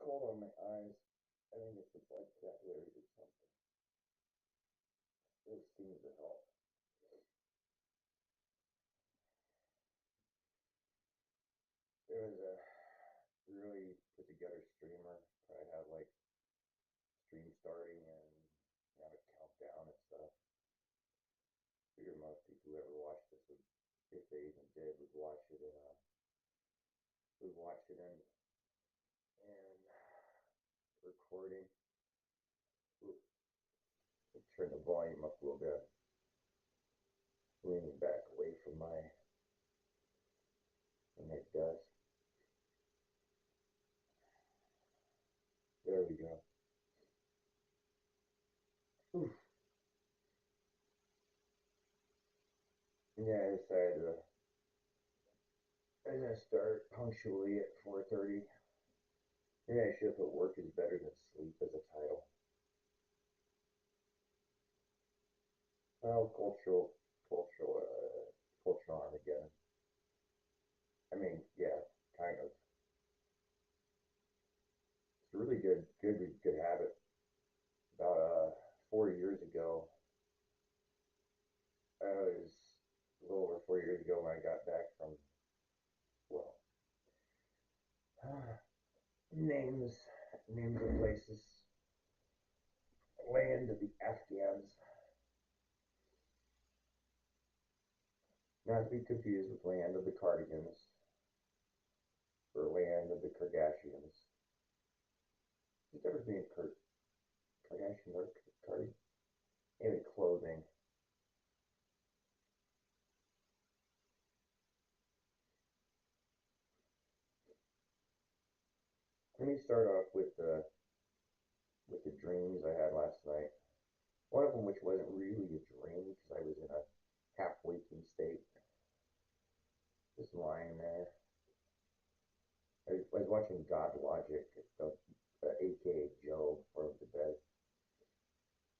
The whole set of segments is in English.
cold on my eyes. I think it's the blood capillaries or something. It seems to help. It was a really put together streamer. Probably had like stream starting and have a countdown and stuff. I figure most people who ever watched this would, if they even did, would watch it and recording. Ooh, turn the volume up a little bit. Leaning back away from my desk. There we go. Oof. Yeah, I decided to start punctually at 4:30. Yeah, I should put work is better than sleep as a title. Well, cultural, cultural Armageddon. I mean, yeah, kind of. It's a really good habit. About 4 years ago, I was a little over 4 years ago when I got back from, well, names, names of places, land of the Afghans, not to be confused with land of the Cardigans or land of the Kardashians. Is there being Kardashian or Cardi? Maybe clothing. Let me start off with the dreams I had last night. One of them, which wasn't really a dream because I was in a half waking state, just lying there. I was watching God Logic, aka Joe, before I went to bed,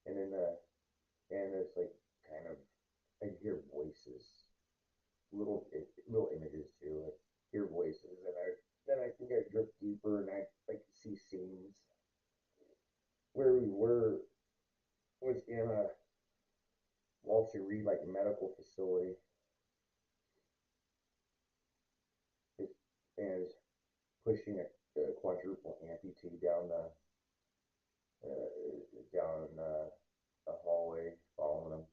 and then and it's like kind of I hear voices, little images too. I hear voices, and I think I drift deeper, and I like see scenes where we were was in a Walter Reed like medical facility, is, and is pushing a quadruple amputee down a hallway, following him.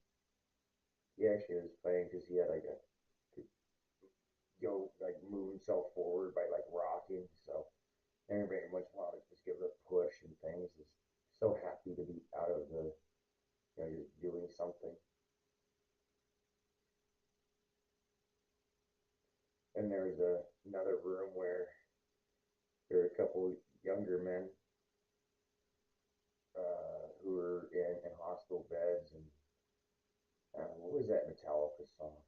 He actually was playing because he had like a could go like move himself forward by like rocking. So everybody once in a while just give it a push and things. Is so happy to be out of the just doing something. And there's another room where there are a couple younger men who were in hospital beds and what was that Metallica song?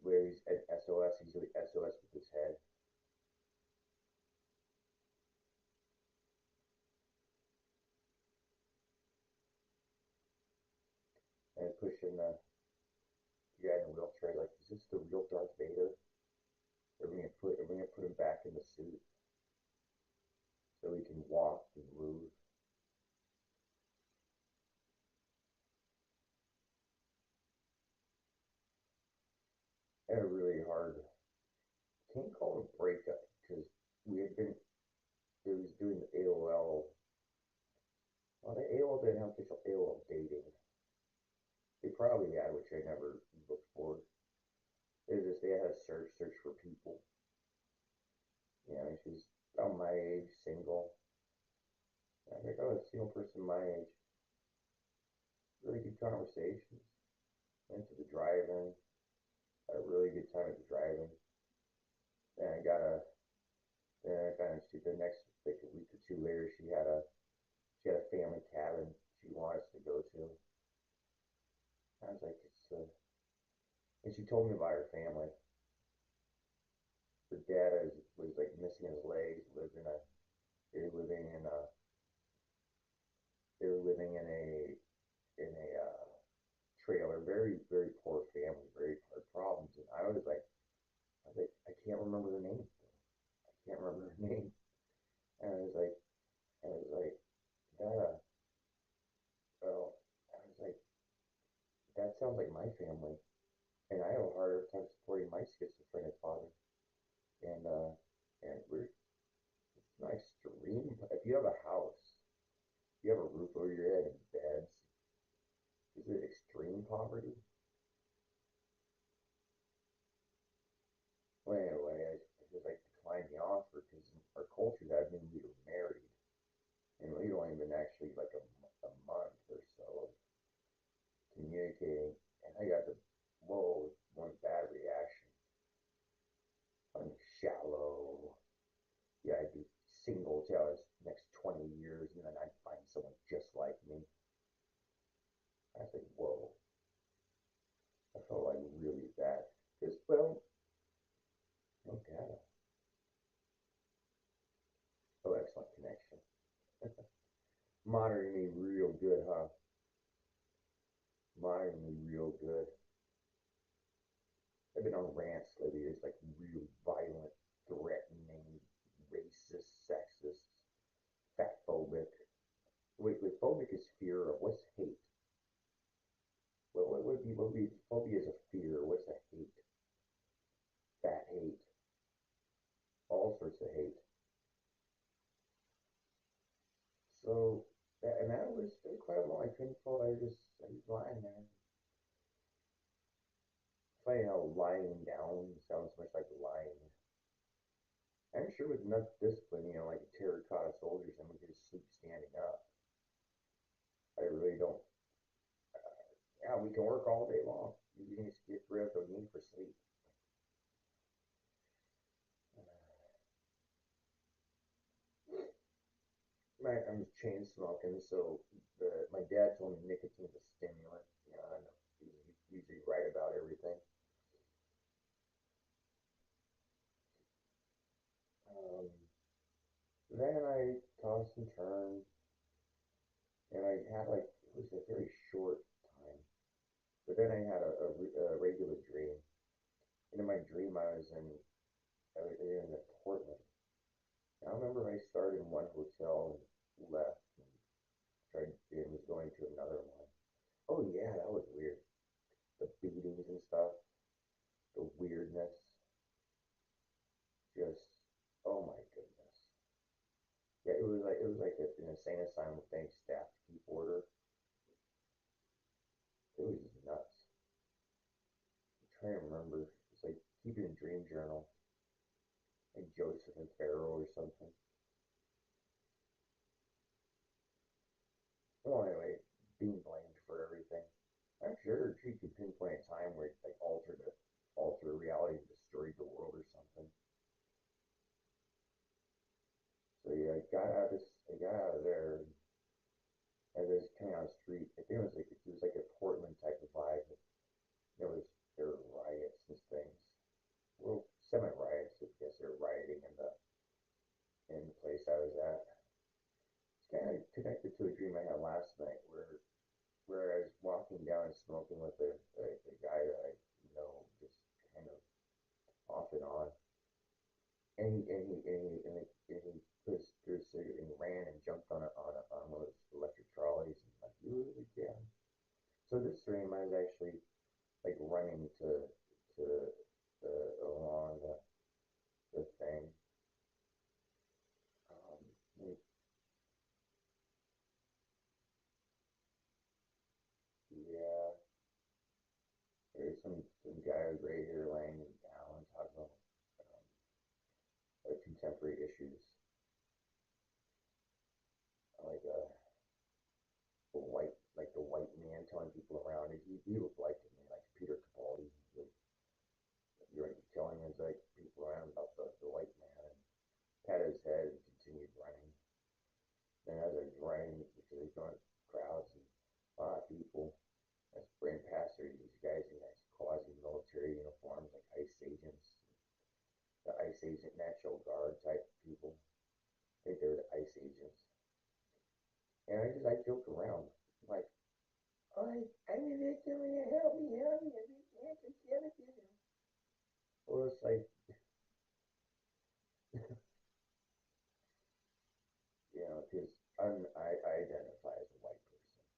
Where he's at SOS, he's doing SOS with his head and pushing the guy in the wheelchair. Like, is this the real Darth Vader? Are we gonna put him back in the suit so he can walk and move? I had a really hard, can't call it a breakup because we had been, it was doing the AOL. Well, the AOL didn't have official AOL dating. They probably had, which I never looked for. It was just they had a search for people. She's about my age, single. And I was like, oh, a single person my age. Really good conversations. Went to the drive-in. Had a really good time at the drive-in. Then I got a then I found out the next like a week or two later she had a family cabin she wanted us to go to. I was like, it's and she told me about her family. Her dad was like missing his legs, lived in a they were living in a they were living in a trailer, very poor family, very hard problems. And I was like I can't remember her name. I can't remember her family, and I have a harder time supporting my schizophrenic father. And we're it's not extreme. If you have a house, you have a roof over your head and beds, is it extreme poverty? Well, anyway, I just like declined the offer because in our culture that means we were married, and we'd only been actually like a month or so of communicating, and I got the whoa one bad reaction. I'm shallow. Yeah, I'd be single till I was next 20 years, and then I'd find someone just like me. I was like, whoa, I felt like really bad. Because, well, no data. Oh, excellent connection. Monitoring me real good, huh? Monitoring me real good. I've been on rants lately. It's like real violent, threatening, racist, sexist, fat phobic. Wait, phobic is fear of what's hate? What would be phobia is a fear? What's a hate? Fat hate, all sorts of hate. So and that was quite long. I couldn't fall. I was lying there. Funny how lying down sounds much like lying. I'm sure with enough discipline, like a terracotta soldiers, and we could just sleep standing up. I really don't. Yeah, we can work all day long. You can just get rid of the need for sleep. I'm chain smoking, so my dad told me nicotine's a stimulant. I know he's usually right about everything. Um, then I tossed and turned, and I had like it was a very short time. But then I had a regular dream, and in my dream I was in Portland. I remember I started in one hotel and left and tried and was going to another one. Oh yeah, that was weird. The beatings and stuff, the weirdness, just oh my goodness. Yeah, it was like an insane asylum thing staff to keep order. It was just nuts. I'm trying to remember. It's like keeping a dream journal, like Joseph and Pharaoh or something. Well, anyway, being blamed for everything. I'm sure she could pinpoint a time where it like alter reality, destroyed the world or something. So yeah, I got out of there, and as I was coming out of the street, I think it was like a Portland type of vibe. There were riots and things. Well, semi riots, I guess they were rioting in the place I was at. It's kind of connected to a dream I had last night where I was walking down and smoking with a guy that I know just kind of off and on, and he put his through his cigarette and ran and jumped on one of those electric trolleys and like you again. So this dream I was actually like running to along the thing. Um, yeah, there's some guy with gray hair laying down talking about contemporary issues like the white man telling people around it. He looked like to me like Peter Capaldi. You're telling his like people around about the white man and pat his head and continued running. And as I was running, because they going crowds and a lot of people, I was ran past there, these guys in these quasi military uniforms like ICE agents, the ICE agent National Guard type people. I think they were the ICE agents. And I joked around. Like, I'm a victim, help me, I've been cancer, well, it's like, because I identify as a white person.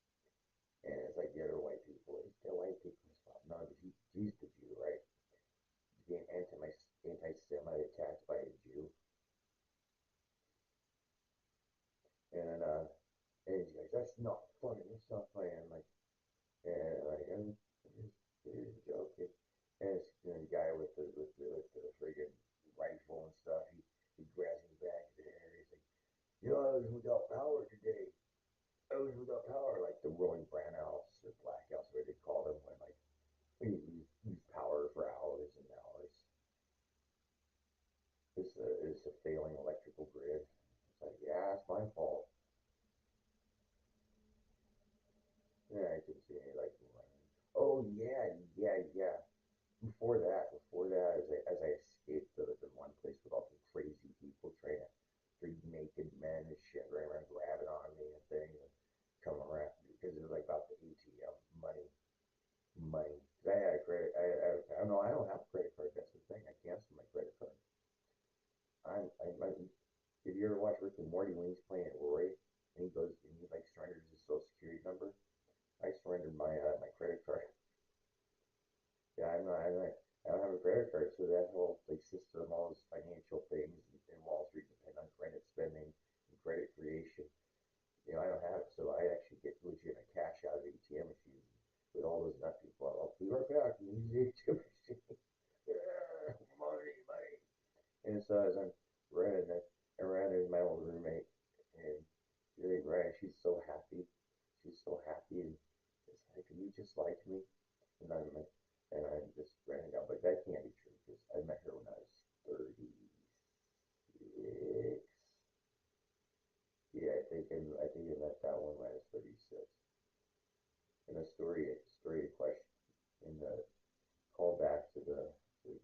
that's not funny. That's not funny. I'm like, and like, here's joking. And it's the guy with the friggin' rifle and stuff. He grabs his back of the hair. He's like, I was without power today. I was without power, like the rolling brownouts or blackouts, what they call them when like when you lose power for hours and hours. It's a failing electrical grid. It's like, yeah, it's my fault. Yeah, I can see it like running. Oh yeah, yeah. Before that, as I escaped the one place with all the crazy people trying to, three naked men and shit running around grabbing on me and things and coming around because it was like about the ATM money. 'Cause I had a credit. I don't know. I don't have a credit card. That's the thing. I canceled my credit card. Did you ever watch Rick and Morty when he's playing Roy and he goes and he like surrenders his social security number? I surrendered my credit card. Yeah, I don't have a credit card, so that whole like system, all those financial things in Wall Street depend on credit spending and credit creation. I don't have it, so I actually get legitimate cash out of the ATM machine with all those nut people. I'll be right back and use the ATM machine. Yeah, money. And so as I'm running, I ran into my old roommate, and really right, she's so happy. She's so happy, and it's like, you just like me, and I'm like, and I'm just running out, but that can't be true because I met her when I was 36. Yeah, I think I met that one when I was 36. And the story question, and the call back to the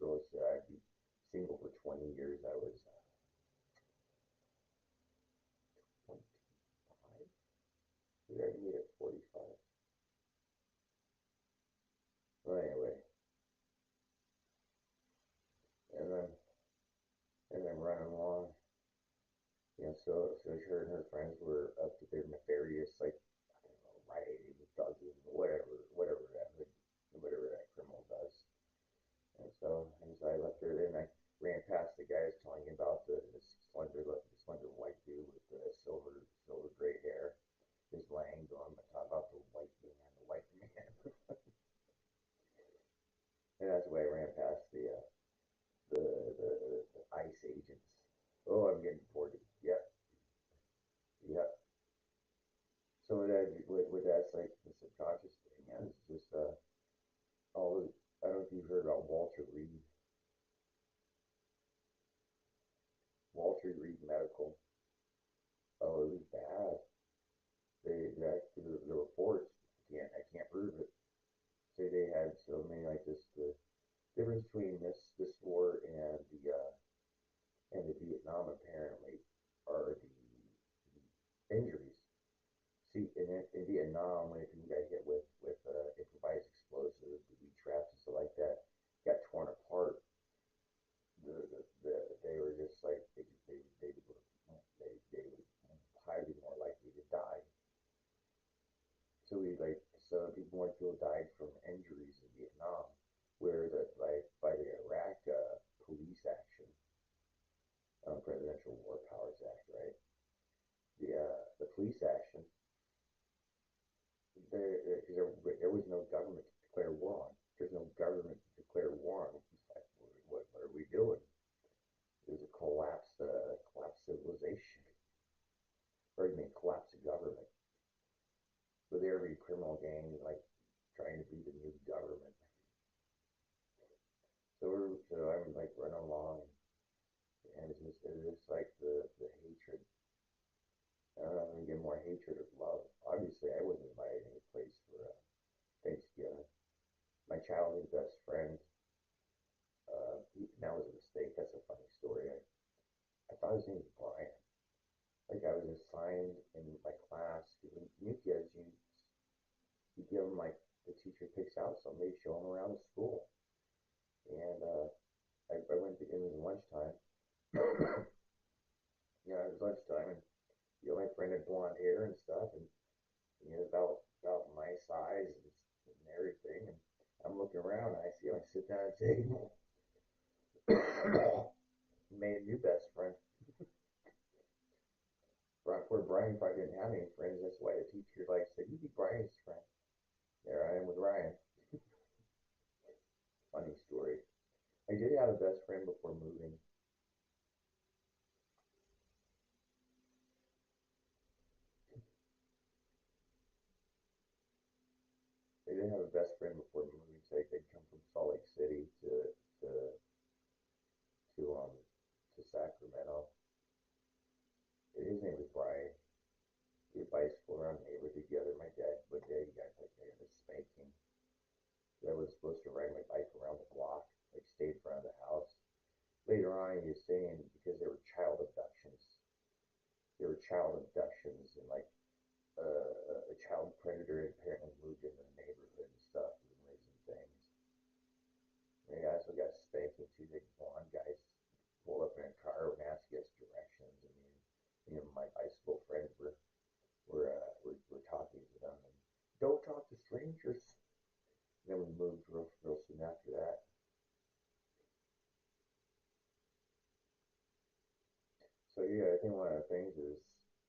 girl said I'd be single for 20 years. I was 25. We already meet at 45. Well, anyway, and then running along, so her and her friends were up to their nefarious, like, I don't know, rioting, thugging, whatever that criminal does. And so I left her there, and I ran past the guy I was telling you about, the slender white dude with the silver gray hair, just laying going, but talk about the white man. And that's the way I ran past the ICE agents. Oh, I'm getting 40. Yep, yep. So with that's like the subconscious thing, man. It's just all the, I don't know if you've heard about Walter Reed Medical. Oh, it was bad. They actually the reports I can't prove it. Say they had so many like this the difference between this war and the Vietnam apparently are the injuries. See, in Vietnam, when people got hit with improvised explosives, booby traps, and stuff like that, got torn apart. They were just like they were highly more likely to die. So we like so people more people died from injuries in Vietnam, where the like by the Iraq police action, Presidential War Powers Act, right? The police action there was no government to declare war on. There's no government to declare war on. It's like, what are we doing? There's a collapse civilization, or you mean collapse of government, with every criminal gang like trying to be the new government. So I'm like running along, and it's just like the hatred. I don't know if we get more hatred or love. Obviously, I wouldn't invite any place for Thanksgiving. My childhood best friend, that was a mistake. That's a funny story. I thought his name was Brian. Like I was assigned in my class. New kids, you give them like the teacher picks out somebody, show them around the school. And I went to, it was lunchtime. It was lunchtime, and my friend had blonde hair and stuff, and about my size and everything. And I'm looking around, and I see him sit down at a table. Made a new best friend. poor Brian probably didn't have any friends. That's why the teacher like said, "You be Brian's friend." There I am with Ryan. Funny story. I did have a best friend before moving. I did have a best friend before moving. So they'd come from Salt Lake City to to um to Sacramento. His name was Brian. We would bicycle around the neighborhood together. My dad got like I got a spanking. So I was supposed to ride my bike around the block, like stay in front of the house. Later on, he was saying because there were child abductions. There were child abductions and like a child predator had apparently moved into the neighborhood and stuff and raising things. And he also got spanking too. They blonde guys pull up in a car and ask us directions. And me and my bicycle friends were talking to them and don't talk to strangers. And then we moved real soon after that. So yeah, I think one of the things is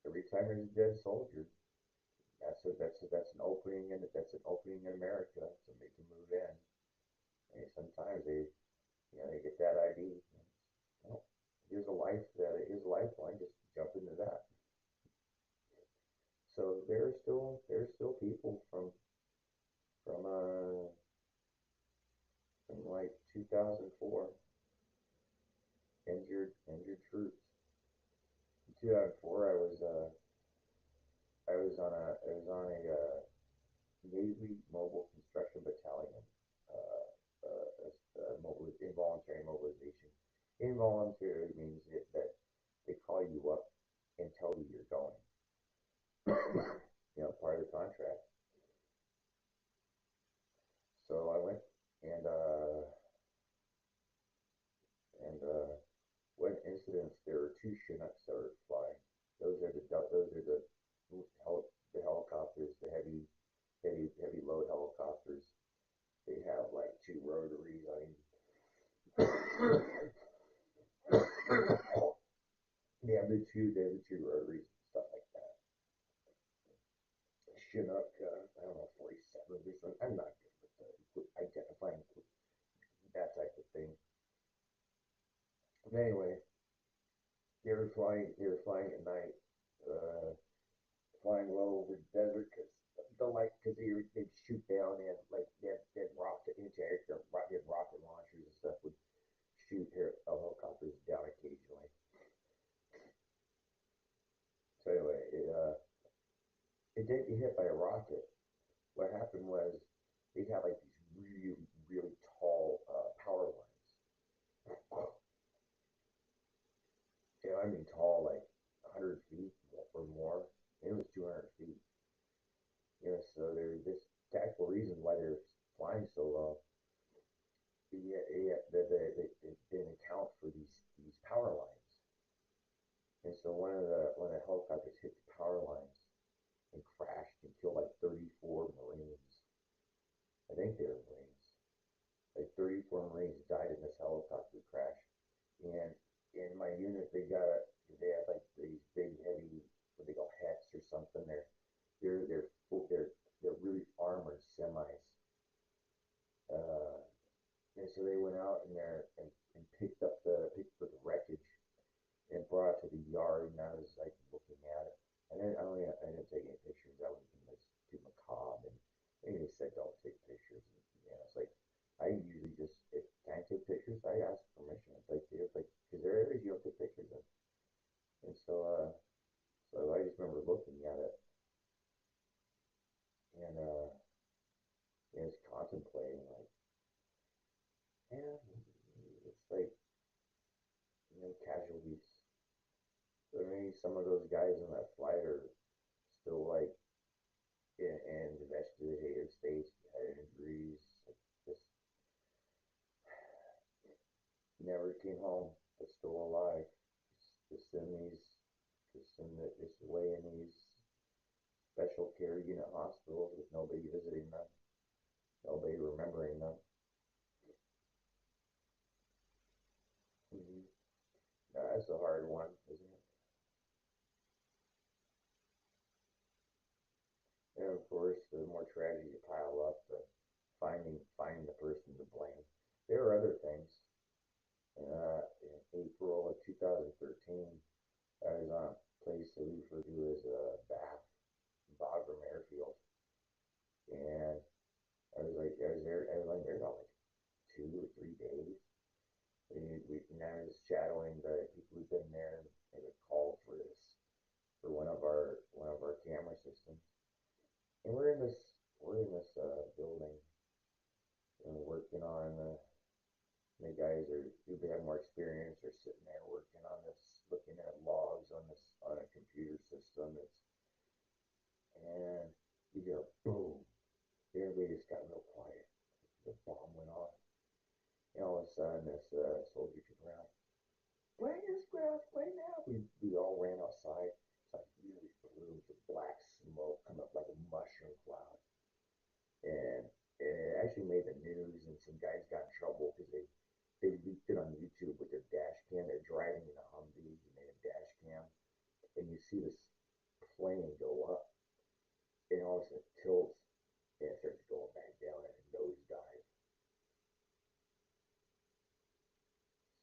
every time there's a dead soldier, that's an opening and that's an opening in America, so they can move in. And sometimes they get that ID. Well, here's a lifeline. Just jump into that. So there's still people from from like 2004 injured troops. In 2004, I was on a Navy Mobile Construction Battalion, involuntary mobilization. Involuntary means that they call you up and tell you you're going. Part of the contract. So I went and what incidents? There were two Chinooks that were flying. Those are the helicopters, the heavy load helicopters. They have like two rotaries on they have the two rotaries and stuff like that. Chinook, I don't know, 47 or something. I'm not good with identifying that type of thing. But anyway, they were flying at night, uh, flying low over the desert because they'd shoot down and like they had rocket rocket launchers and stuff would shoot helicopters down occasionally. So anyway, it did get hit by a rocket. What happened was they had like these really tall power lines. I mean tall, like 100 feet or more. And it was 200 feet. So there's this tactical reason why they're flying so low. They didn't account for these power lines. And so one of the helicopters hit the power lines and crashed and killed like 34 Marines. I think they were Marines. Like 34 Marines died in this helicopter crash. And in my unit, they had like these big heavy what they call hets or something. They're they're they're really armored semis. Uh, and so they went out in there and picked up the wreckage and brought it to the yard, and I was like looking at it. And then I didn't take any pictures. That would have been like too macabre. And they said don't take pictures. And, it's like I usually just if can I take pictures, I ask permission. It's like because there are areas you don't take pictures in. And so I just remember looking at it and just contemplating like, yeah, it's like casualties. So maybe some of those guys in that flight are still like in the vegetative states, had injuries, like, just never came home, but still alive. Just in these, just away in these special care unit hospitals with nobody visiting them, nobody remembering them. Mm-hmm. That's a hard one, isn't it? of course, the more tragedies pile up, the finding the person to blame. There are other things. In April of 2013, I was on a place that we refer to as Bath, Bagram Airfield, and I was like there about like 2 or 3 days. And I was shadowing the people who've been there, and they would call for this for one of our camera systems. And we're in this building, and working on the guys who have more experience are sitting there working on this, looking at logs on a computer system. And you hear boom, everybody just got real quiet. The bomb went off, and all of a sudden this soldier came around. Bring your scraps, play now. We all ran outside. It's like really plumes of black smoke come up like a mushroom cloud, and it actually made the news. And some guys got in trouble because they leaked it on YouTube with their dash cam. They're driving in a Humvee, and they had a dash cam, and you see this plane go up, and all of a sudden it tilts, and it starts going back down at a nosedive.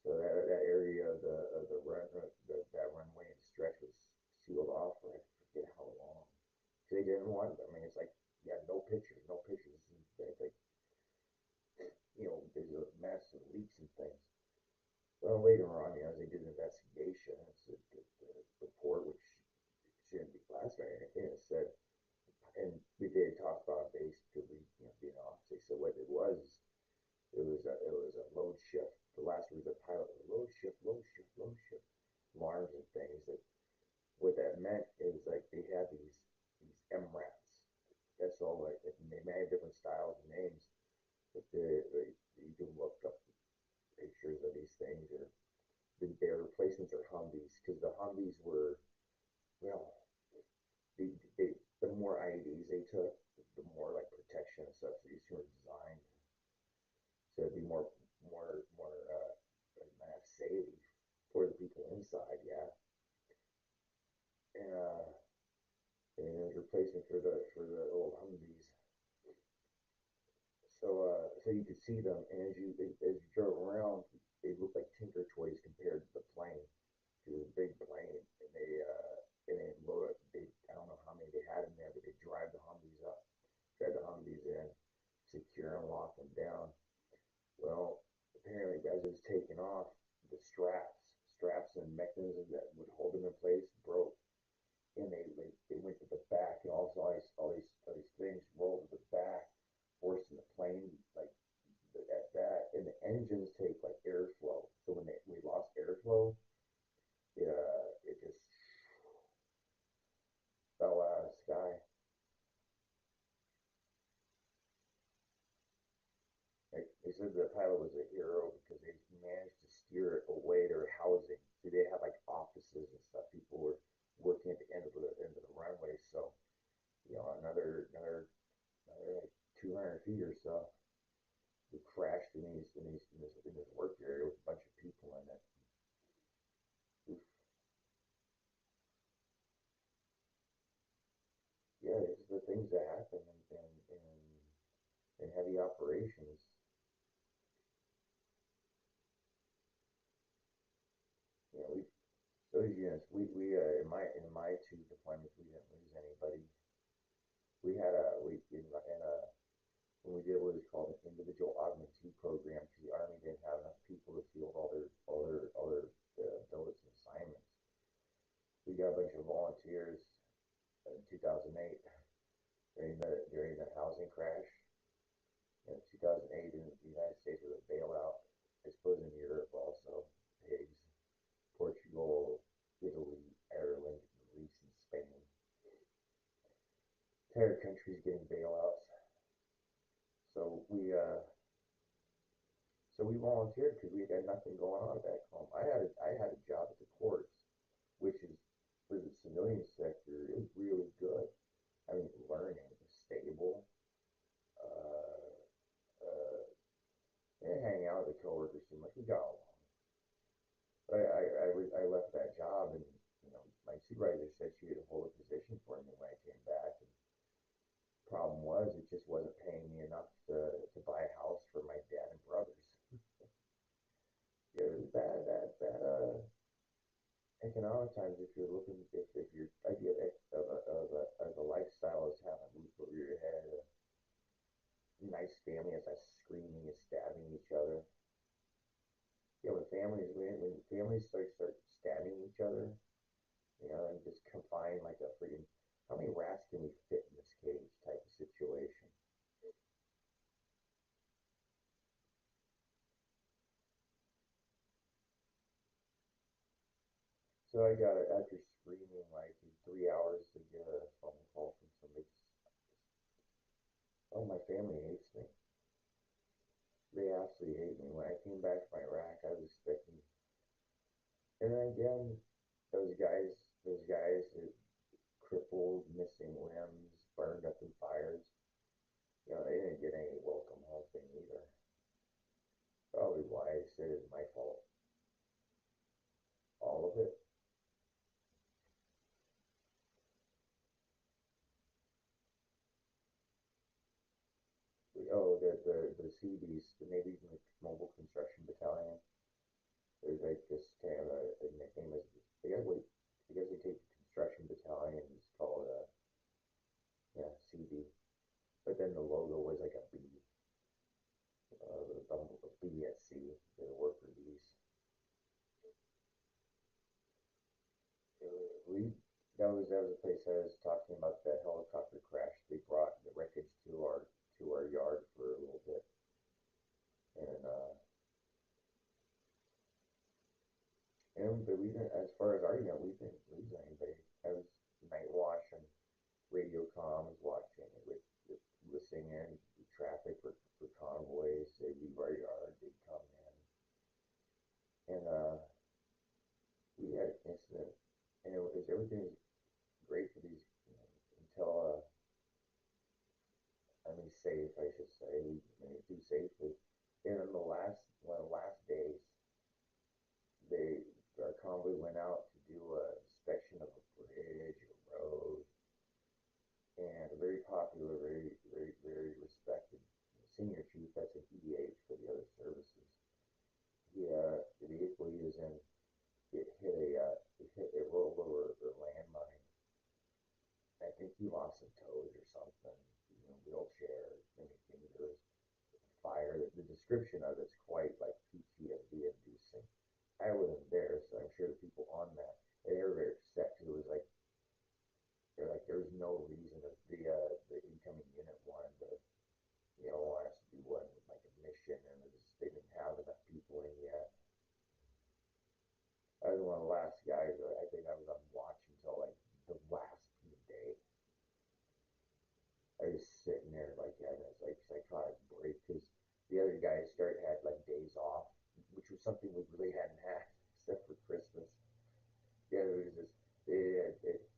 So that area of the that runway and stretch was sealed off for I forget how long. So they didn't want it. I mean, it's like yeah, no pictures, no pictures. It's like there's a massive leaks and things. Well, later on, as they did an investigation, the report, which shouldn't be classified or anything, it said, and we did talk about basically, being off. They said what it was, it was a load shift. The last was the pilot load shift, load shift, load shift alarms and things. That what that meant is like they had these MRAPs. That's all. Like they may have different styles and names, but you can look up pictures of these things, or their replacements are Humvees, because the Humvees were, well, the more IEDs they took, the more like protection and stuff. So these were designed to be more safe for the people inside. Yeah, and and there's replacement for the old Humvees. So you could see them, and as you drove around, they looked like Tinker toys compared to the plane. It was a big plane, and they load up. I don't know how many they had in there, but they drive the Humvees in, secure and lock them down. Well, apparently, as it was taking off, the straps and mechanisms that would hold them in place broke, and they went to the back, and also all these things rolled to the back, forcing the plane like at that, and the engines take like airflow. So when we lost airflow, it just fell out of the sky. Like they said, the pilot was a hero because they managed to steer it away their housing. So they had like offices and stuff. People were working at the end of the runway. So another like 200 feet or so, we crashed in this work area with a bunch of people in it. Oof. Yeah, it's the things that happen in heavy operations. We those units we in my two deployments we didn't lose anybody. We had a we in a when we did what was called an individual augmentee program, because the Army didn't have enough people to field all their billets and assignments. We got a bunch of volunteers in 2008 during the housing crash. In 2008 in the United States was a bailout. I suppose in Europe also, pigs, Portugal, Italy, Ireland, Greece, and Spain. Entire countries getting bailouts. So we volunteered because we had nothing going on back home. I had a job at the courts, which is for the civilian sector is really good. I mean, learning is stable. Uh, uh, and hang out with the coworkers too much. We got along. But I left that job, and my supervisor said she would hold a position for me when I came back. And problem was it just wasn't paying me enough to buy a house for my dad and brothers. It was bad economic times if you're looking if your idea of a lifestyle is having a roof over your head, a nice family as that's screaming and stabbing each other. Yeah, when families start stabbing each other, and just confined like a freaking how many rats can we fit in this cage type of situation. So I got it after screaming like in 3 hours to get a phone call from somebody. Oh, my family hates me. They absolutely hate me. When I came back from Iraq, I was expecting, and then again, those guys, those guys that crippled, missing limbs, burned up in fires. They didn't get any welcome home thing either. Probably why I said it's my fault. All of it. Oh, the CBs, the Navy Mobile Construction Battalion. There's like this kind of a nickname is I guess we take the construction battalion. It's called yeah, CB. But then the logo was like a B, the BSC, the worker bees. We that was a place I was talking about that helicopter crash. They brought the wreckage to our yard for a little bit, and but we didn't. As far as our unit, we didn't lose anybody. I was night watch and radio comms watching it listening in traffic for convoys. They'd leave our yard. They'd come in, and we had an incident, and everything was great for these until I mean safe, I should say. We made it through safely. And in one of the last days, they our convoy went out to do a inspection of a bridge, a road, and a very popular, very, very, very respected senior chief. That's an EH for the other services. The vehicle he was in, it rolled over a landmine. I think he lost some toes or something. Wheelchair, many fingers, fire. The description of it's quite like PTSD inducing. I wasn't there, so I'm sure the people on that they were very upset because it was like there was no reason that the incoming unit wanted to want us to do one like a mission, and they didn't have enough people in yet. I was one of the last guys. I think I was on watch until like the last day. I was sitting there like having this like psychotic break because the other guys had like days off, which was something we really hadn't had except for Christmas. Yeah, it was just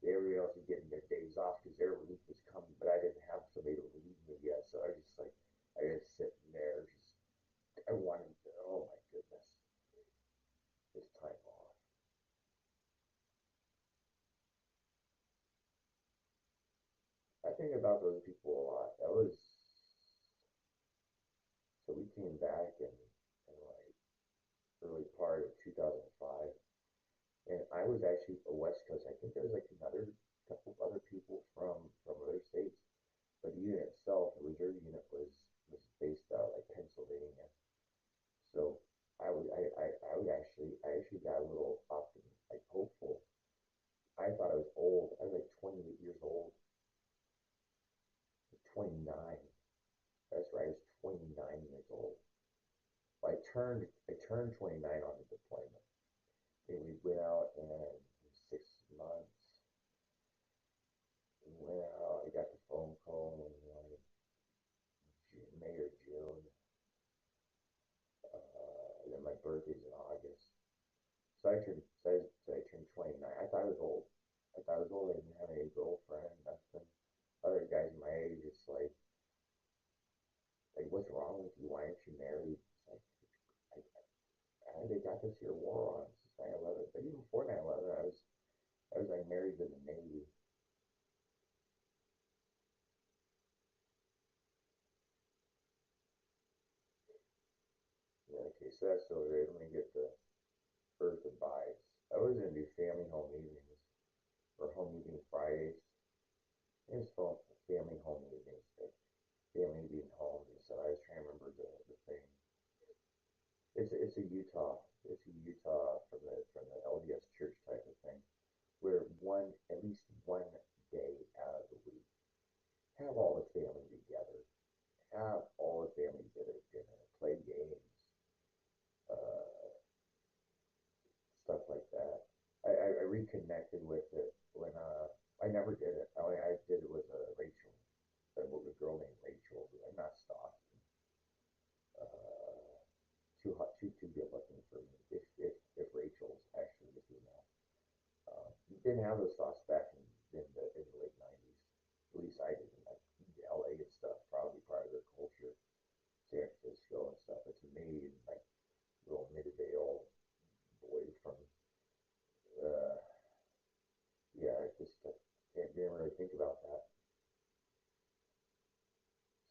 everybody else was getting their days off because their relief was coming, but I didn't have somebody to relieve me yet. So I was sitting there, I wanted to, oh my goodness, this time off. I think about those people a lot. That was so we came back in like early part of 2005, and I was actually a West Coast. I think there was like another couple of other people from other states, but the unit itself, the reserve unit, was based out like Pennsylvania. So I actually got a little like hopeful. I thought I was old. I was like 28 years old. I was 29. That's right. I was 29 years old. Well, I turned 29 on the deployment. And we went out and in 6 months. We went out. I got the phone call in like May or June. Then my birthday's in August. So I turned 29. I thought I was old. I thought I was old. I didn't have any girlfriend, nothing. Other guys my age, it's like, what's wrong with you? Why aren't you married? It's like, they got this here war on since 9/11. But even before 9/11, I was like married to the Navy. that's so great when we get the Earth and vibes. I was gonna do family home evenings or home evening Fridays. It was fun, family home evenings, like family being home. And so I was trying to remember the thing. It's a Utah from the LDS church type of thing, where at least one day out of the week, have all the family together, have all the family together at dinner, play games, uh, stuff like that. I reconnected with it when I never did it. I did it with Rachel, with a girl named Rachel. I'm not stalking. Uh, too hot, too good looking for me. If Rachel's actually the female, didn't have those thoughts back in the late '90s. At least I didn't. Like LA and stuff, probably part of their culture. San Francisco and stuff. But to me, like little Midvale boy from uh, yeah, I just didn't really think about that.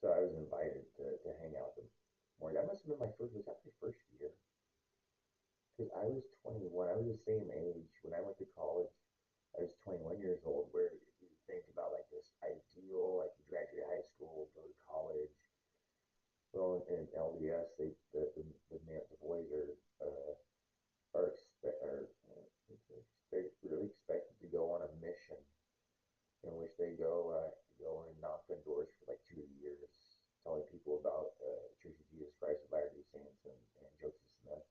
So I was invited to hang out with them more. That must have been was that my first year? Because I was 21. I was the same age when I went to college. I was 21 years old, where you think about like this ideal, like you graduate high school, go to college. Well, in LDS, the boys are really expected to go on a mission in which they go and knock on doors for like 2 years, telling people about the Church of Jesus Christ of Latter-day Saints and Joseph Smith.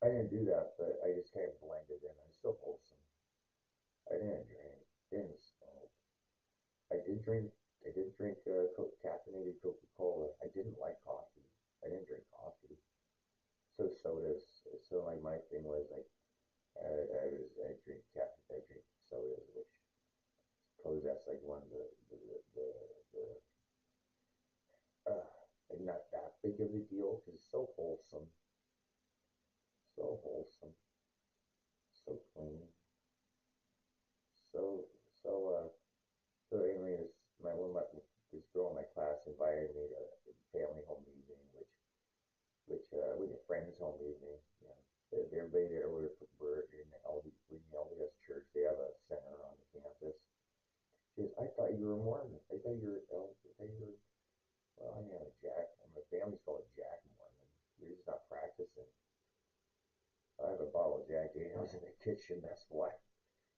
I didn't do that, but I just kind of blended in. I'm still wholesome. I didn't drink, didn't smoke. I did drink. I did drink caffeinated Coca-Cola. I didn't like coffee. I didn't drink coffee. So sodas. So like my thing was like I drink sodas, which suppose that's like one of the like not that big of a deal because it's so wholesome, so clean, so so so anyways, this girl in my class invited me to family home evening, with a friends home evening. You know, everybody there were in the LDS church. They have a center on the campus. She goes, I thought you were Mormon. I thought you were. I thought you were. Well, I am a Jack. My family's called Jack Mormon. You're just not practicing. I have a bottle of Jack Daniels in the kitchen. That's why.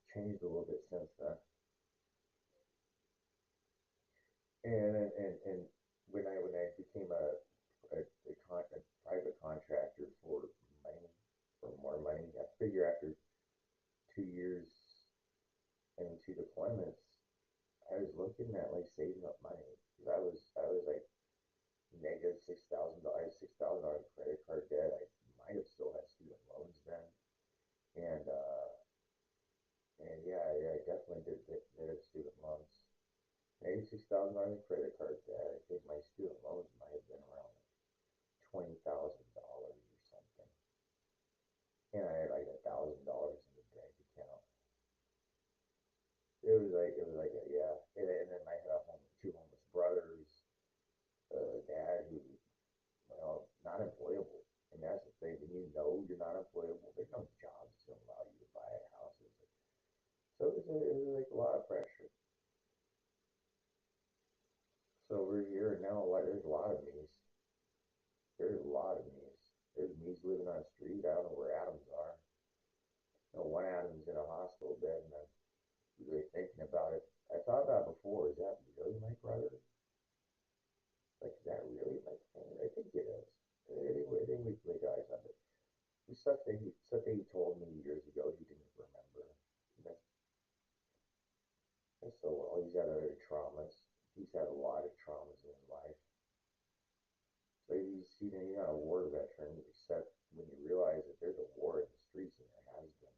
Changed a little bit since then. And when I became a private contractor money for more money, I figure after 2 years and two deployments, I was looking at like saving up money because I was like negative $6,000, $6,000 credit card debt. I might have still had student loans then, and yeah, I definitely did have student loans. Maybe $6,000 in credit card debt. I think my student loans might have been around like $20,000 or something, and I had like $1,000 in the bank account. It was like yeah, and then I had two homeless brothers, a dad who not employable. And that's the thing. When you know you're not employable, there's no jobs to allow you to buy a house. So it was like a lot of pressure. So we're here now. There's a lot of me's. There's a lot of me's. There's me's living on the street. I don't know where Adams are. No, one Adam's in a hospital bed, and I'm really thinking about it. I thought about it before. Is that really my brother? Like, is that really my brother? I think it is. I think we play guys on it. The stuff that he told me years ago, he didn't remember. And that's so well. He's had other traumas. He's had a lot of traumas in his life. So he's not a war veteran, except when you realize that there's a war in the streets and there has been.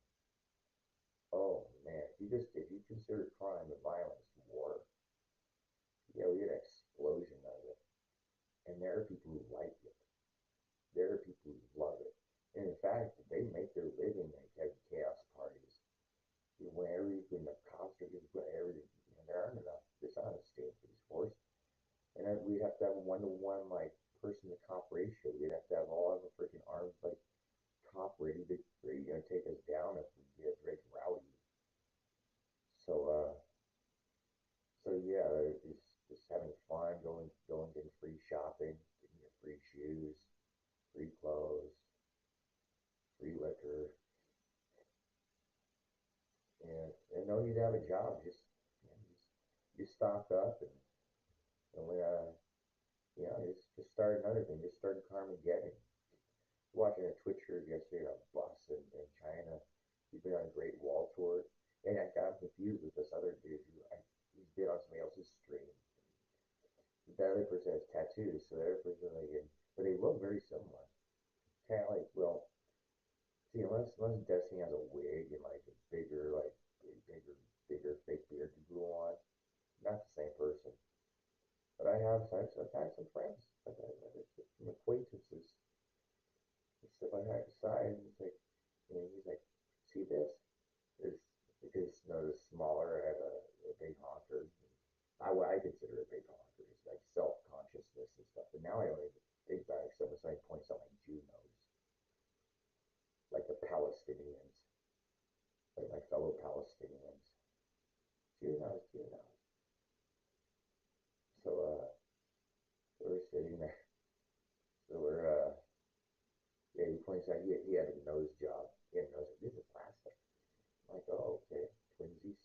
Oh man, if you consider crime and violence war, yeah, we get an explosion of it. And there are people who like it. There are people who love it. And in fact, they make their living like having chaos parties. When the cops are just put everything, there aren't enough dishonest state police force, and then we'd have to have a one-to-one like person to cop ratio. We'd have to have all of our freaking arms like cop ready to take us down if we get like rowdy. So yeah, just having fun, going getting free shopping, getting your free shoes, free clothes, free liquor, and no need to have a job. Just stock up and when just start another thing. Just start Carmageddon. Watching a Twitch stream yesterday on a bus in China. He's been on a Great Wall tour, and I got confused with this other dude he's been on somebody else's stream. The other person has tattoos, so the other person but they look very similar. Kind of like, well, see, unless Destiny has a wig and like a bigger fake beard to glue on, not the same person. But I've had some friends, some acquaintances, sit by my side and he's like, see this? Is because the smaller I have a big honker. I consider it a big honker. It's like self consciousness and stuff. But now I don't even think that except when somebody points out my Jew nose, like the Palestinians, like my fellow Palestinians. Jew nose, Jew nose. So we're sitting there. So yeah, he points out he had a nose job. He had a nose. This is plastic. I'm like, oh, okay, twinsies.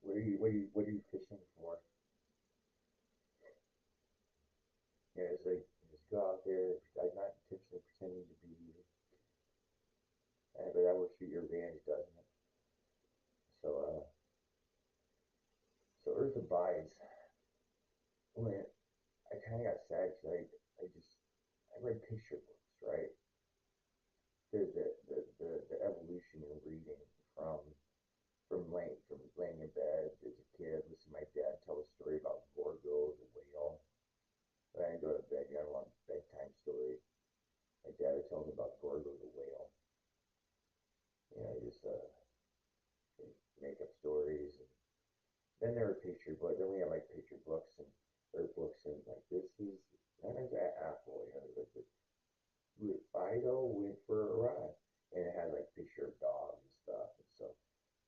What are you fishing for? Yeah, it's like just go out there. I'm not intentionally pretending to be you, but that works for your advantage, doesn't it? So so Earth Abides. When I kind of got sad because I read picture books, right? The evolution in reading from laying in bed as a kid, listening to my dad tell a story about Gorgo the whale. When I go to bed, I want a bedtime story. My dad would tell me about Gorgo the whale. Just make up stories. And then there were picture books. Then we had like picture books and there were books and like this is that is that apple. Fido went for a ride, and it had like picture of dogs and stuff. And so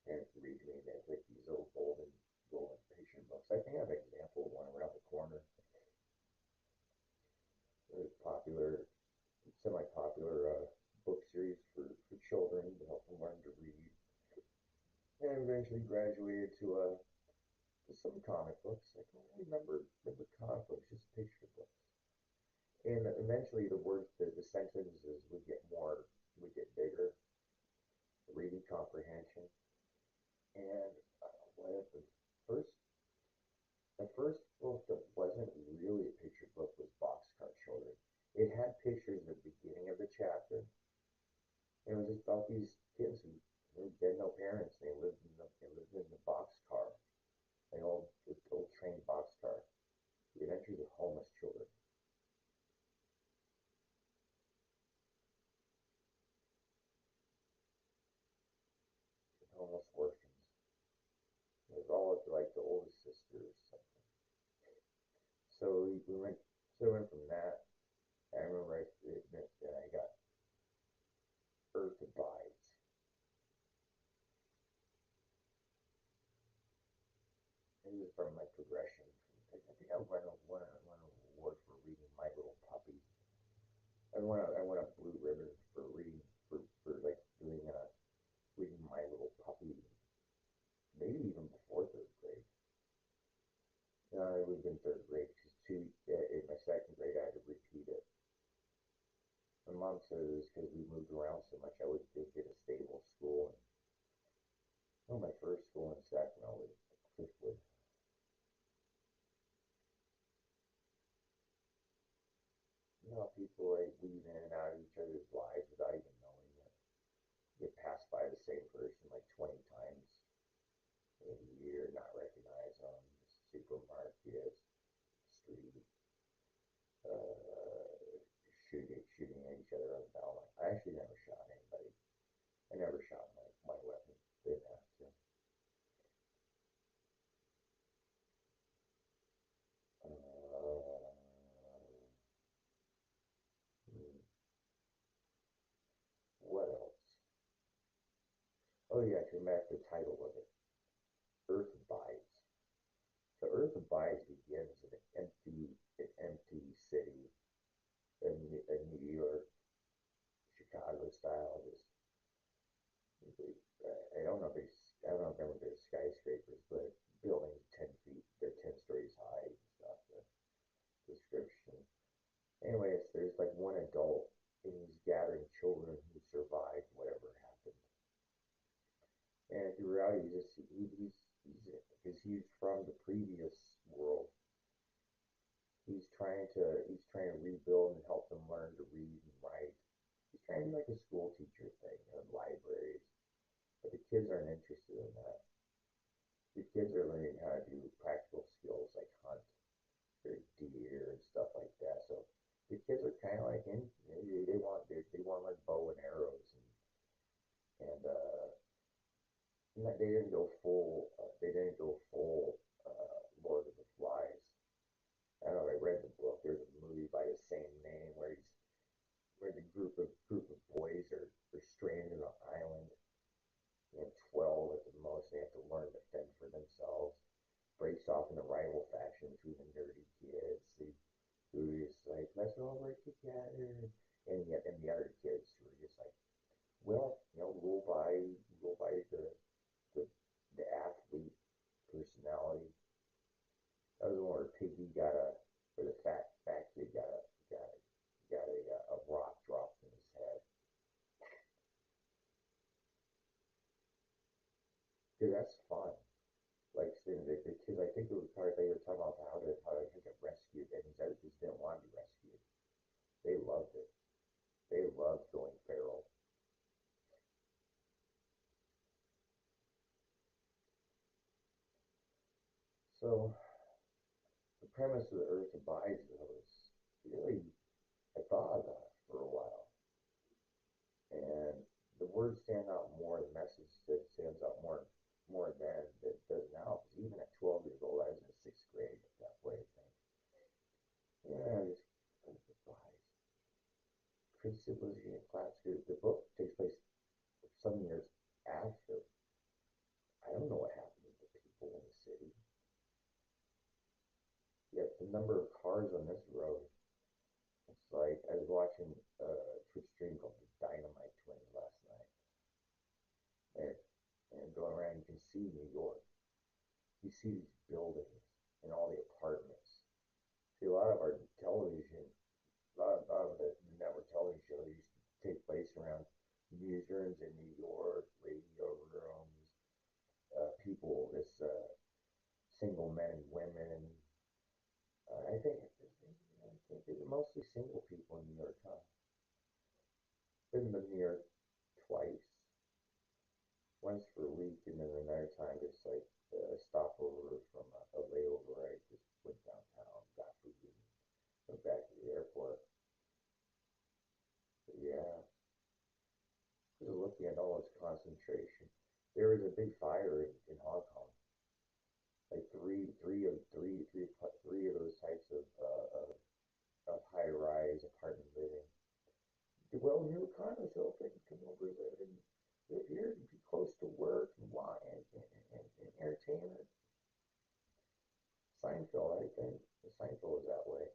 parents read to me that like these old golden picture books. I think I have an example of one around the corner. It was popular, semi-popular book series for children to help them learn to read. And eventually graduated to some comic books. I can't remember comic books, just picture books. And eventually the sentences would get bigger, reading comprehension. And one of first, the first book that wasn't really a picture book was Boxcar Children. It had pictures at the beginning of the chapter. And it was just about these kids who had no parents. They lived in the boxcar, an old train boxcar. The Adventures of Homeless Children. Homeless orphans. It was all of like the oldest sister or something. So we went from that. I remember that I got Earth Abides. It was from my progression. I think I won an award for reading My Little Puppy. I won a blue ribbon for reading for like doing reading My Little Puppy. Maybe even before third grade. It would have been third grade because in my second grade I had to repeat it. My mom said it was because we moved around so much. I would did get a stable school. And my first school in Sacramento was Cliffwood. People like weave in and out of each other's lives without even knowing it. You pass by the same person like 20 times in a year, not recognize them. Supermarket, street, uh, shooting at each other on the ballot. I actually never shot anybody. I never shot my weapon. Didn't have to. Oh yeah, to back the title of it, Earth Abides. So Earth Abides begins in an empty city in New York, Chicago style. I don't know if I don't know if there's skyscrapers, but buildings 10 feet, they're 10 stories high and stuff. The description. Anyways, there's like one adult, and he's gathering children who survived whatever happened. And throughout, because he's from the previous world. He's trying to rebuild and help them learn to read and write. He's trying to do like a school teacher thing in libraries, but the kids aren't interested in that. The kids are learning how to do practical skills like hunt or deer and stuff like that. So the kids are kind of like they want like bow and arrows and they didn't go full Lord of the Flies. I don't know. I read the book. There's a movie by the same name where the group of boys are stranded on an island. 12 at the most. They have to learn to fend for themselves. Breaks off in a rival faction between the nerdy kids who is like, let's all work together, and the other kids who are just like, well, we'll buy the the athlete personality. That was the one where Piggy where the fat kid got a rock dropped in his head. Dude, that's fun. Like the kids, I think it was part they were talking about how to get rescued, and his other kids didn't want to be rescued. They loved it. They loved going feral. So the premise of the Earth Abides though is really I thought about it for a while, and the words stand out more. The message that stands out more than it does now. Because even at 12 years old, I was in sixth grade at that point. I think. Yeah, just Earth Abides. Could civilization collapse? The book takes place some years after. I don't know what happened to the people in the city. Yet the number of cars on this road, it's like I was watching a Twitch stream called the Dynamite Twins last night, and, and going around, you can see New York. You see these buildings and all the apartments. See, a lot of our television, a lot of the network television shows used to take place around newsrooms in New York, radio rooms, people, this single men and women. I think it's mostly single people in New York, huh? Been to New York twice. Once for a week, and then another time just like a stopover from a layover. I just went downtown, got food, and went back to the airport. But yeah, just looking at all this concentration. There was a big fire in Hong Kong. Like three of those types of high-rise apartment living. Well, new condos open. Come over, live here, be close to work and why and entertainment. Seinfeld, I think. Seinfeld is that way.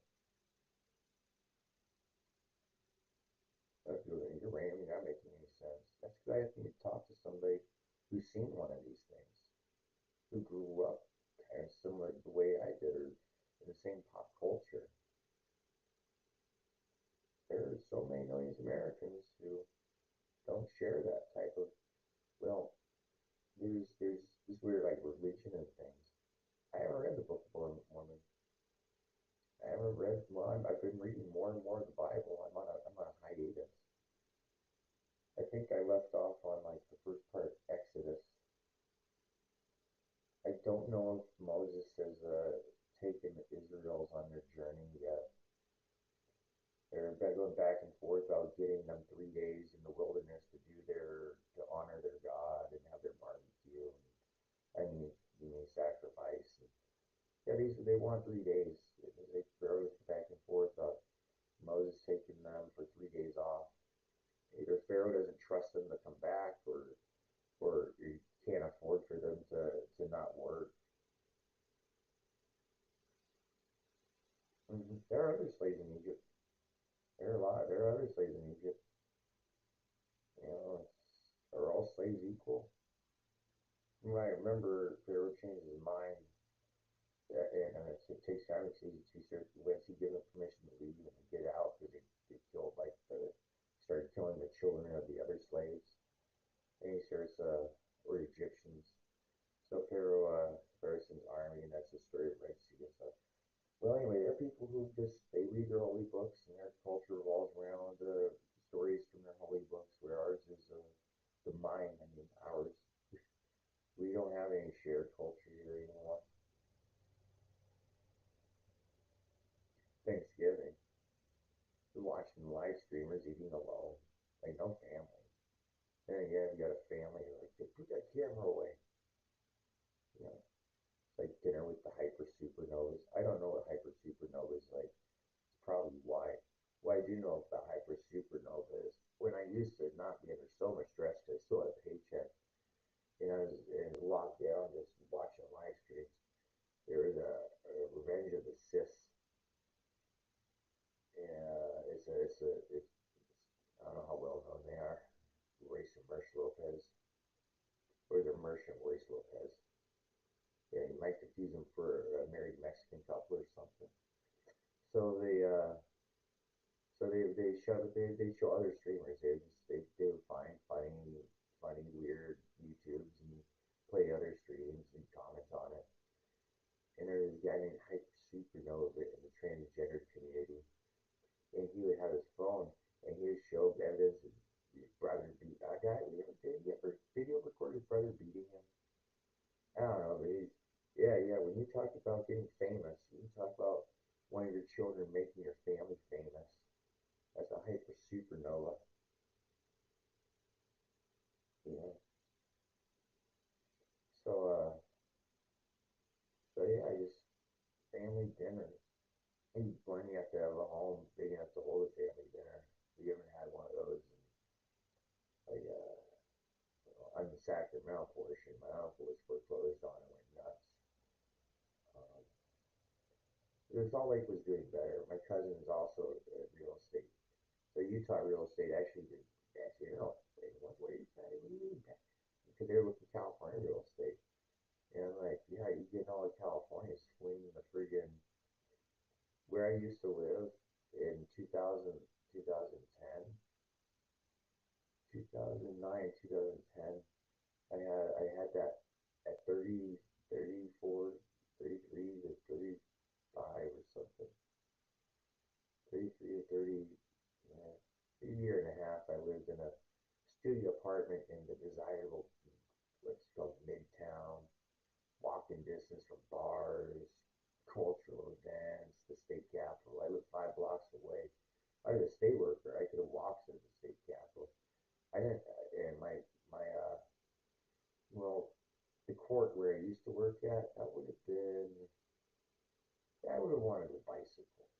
You're right. I mean, not making any sense. That's because I have to talk to somebody who's seen one of these things, who grew up kind of similar to the way I did, or in the same pop culture. There are so many millions of Americans who don't share that type of, well, there's this weird like religion and things. I haven't read the Book of Mormon. I haven't read. Well, I've been reading more and more of the Bible. I'm on a hiatus. I think I left off on like the first part, Exodus. I don't know if Moses has taken the Israels on their journey yet. They're going back and forth about getting them 3 days in the wilderness to honor their God and have their barbecue. And, I mean sacrifice. And, yeah, they want 3 days. They barely back and forth about Moses taking them for 3 days off. Either Pharaoh doesn't trust them to come back, or There are other slaves in Egypt. There are other slaves in Egypt. You know, are all slaves equal? You might remember Pharaoh changed his mind, and it takes time. Once he given permission to leave and get out, because they killed started killing the children of the other slaves, and he starts or Egyptians. So Pharaoh sends army, and that's the story of Red Sea and stuff. Well, anyway, there are people who just they read their holy books, and their culture revolves around stories from their holy books. Where ours is the mind. I mean, ours. We don't have any shared culture here anymore. Thanksgiving, we're watching live streamers eating alone, like no family. And again, you got a family, you're like, put that camera away. You know, it's like dinner with the hyper supernovas. I don't know what hyper supernova is like. It's probably why. Well, I do know what the hyper supernova is. When I used to not be under so much stress, I still had a paycheck. And I was locked down just watching live streams. There was a Revenge of the Sith. It's I don't know how well known they are. Race of Mersh Lopez, or is it Mersh and Race Lopez? Yeah, you might confuse them for a married Mexican couple or something. So they show other streamers. They would find funny weird YouTubes and play other streams and comment on it. And there was a guy named Hyper Supernova in the transgender community, and he would have his phone and he would show evidence of his brother beat that guy. Did he ever video record his brother beating him? I don't know, but yeah. When you talk about getting famous, when you talk about one of your children making your family famous, that's a hyper supernova. You know. So yeah, just family dinner. And when you have to have a home big enough to hold a family dinner. We haven't had one of those in like on the Sacramento portion. My uncle was foreclosed on and went nuts. Um, the Salt Lake was doing better. My cousin is also real estate. So Utah real estate actually did actually no what are you saying? What do you mean? Because they're looking at California real estate. And I'm like, yeah, you get all of California swinging the friggin' where I used to live in 2000, 2010, 2009, 2010. I had that at 30, 34, 33 to 35 or something. 33 to 30, yeah, a year and a half. I lived in a studio apartment in the desirable, what's called Midtown, walking distance from bars, cultural events, the state capitol. I lived 5 blocks away. I was a state worker. I could have walked to the state capitol. I didn't, and my well, the court where I used to work at, that would have been, I would have wanted a bicycle.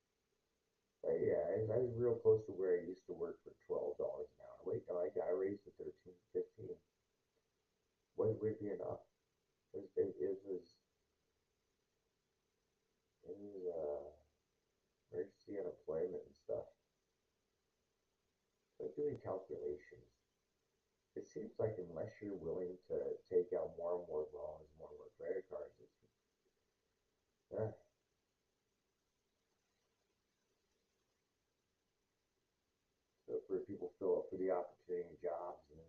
But yeah, I was real close to where I used to work for $12 an hour. Wait, no, I got raised to 13, 15. Would be enough. It was emergency unemployment and stuff. But doing calculations, it seems like unless you're willing to take out more and more loans, more and more credit cards, uh, so for people fill up for the opportunity and jobs and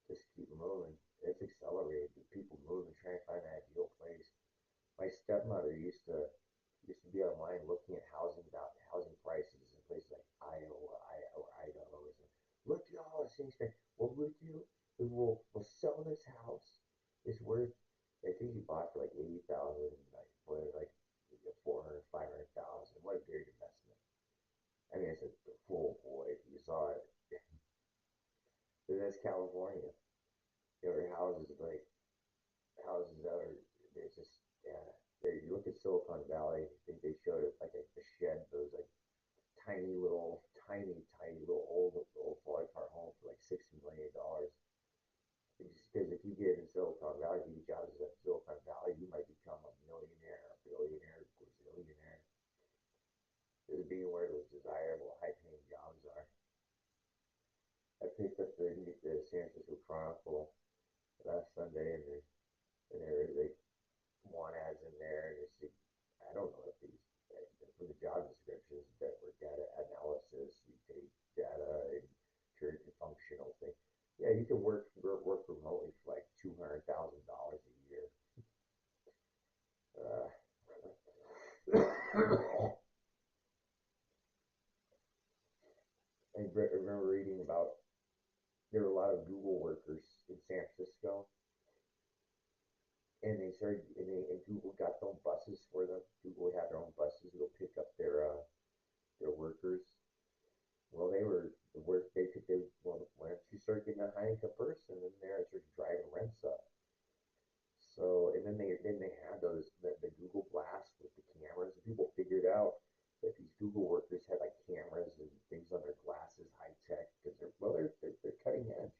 just keep moving. It's accelerated. People move and try and find an ideal place. My stepmother used to be online looking at housing prices in places like Iowa, Idaho. Look at all these things. What we'll do is we'll sell this house. It's worth. I think he bought for like 80,000, like 400, 500,000. What a great investment. I mean, it's a full boy. If you saw it, that's California. There are houses that are it's just yeah. You look at Silicon Valley. I think they showed it like a shed. Those like tiny little old toy car home for like $60 million. Because if you get in Silicon Valley, if you get jobs in Silicon Valley, you might become a millionaire, a billionaire, a gazillionaire. the San Francisco Chronicle last Sunday, and there is like one ads in there, and you see, I don't know if these for the job descriptions that were data analysis, you take data and turn it to functional thing. Yeah, you can work remotely for like $200,000 a year. Uh, I remember reading about there were a lot of Google workers in San Francisco, and and Google got their own buses for them. Google would have their own buses to go pick up their workers. Well, they were the work they could they well once you start getting a high income person in there, it starts driving rents up. So and then they had the Google Glass with the cameras, and people figured out that these Google workers had like cameras and things on their glasses, high tech, because they're cutting edge.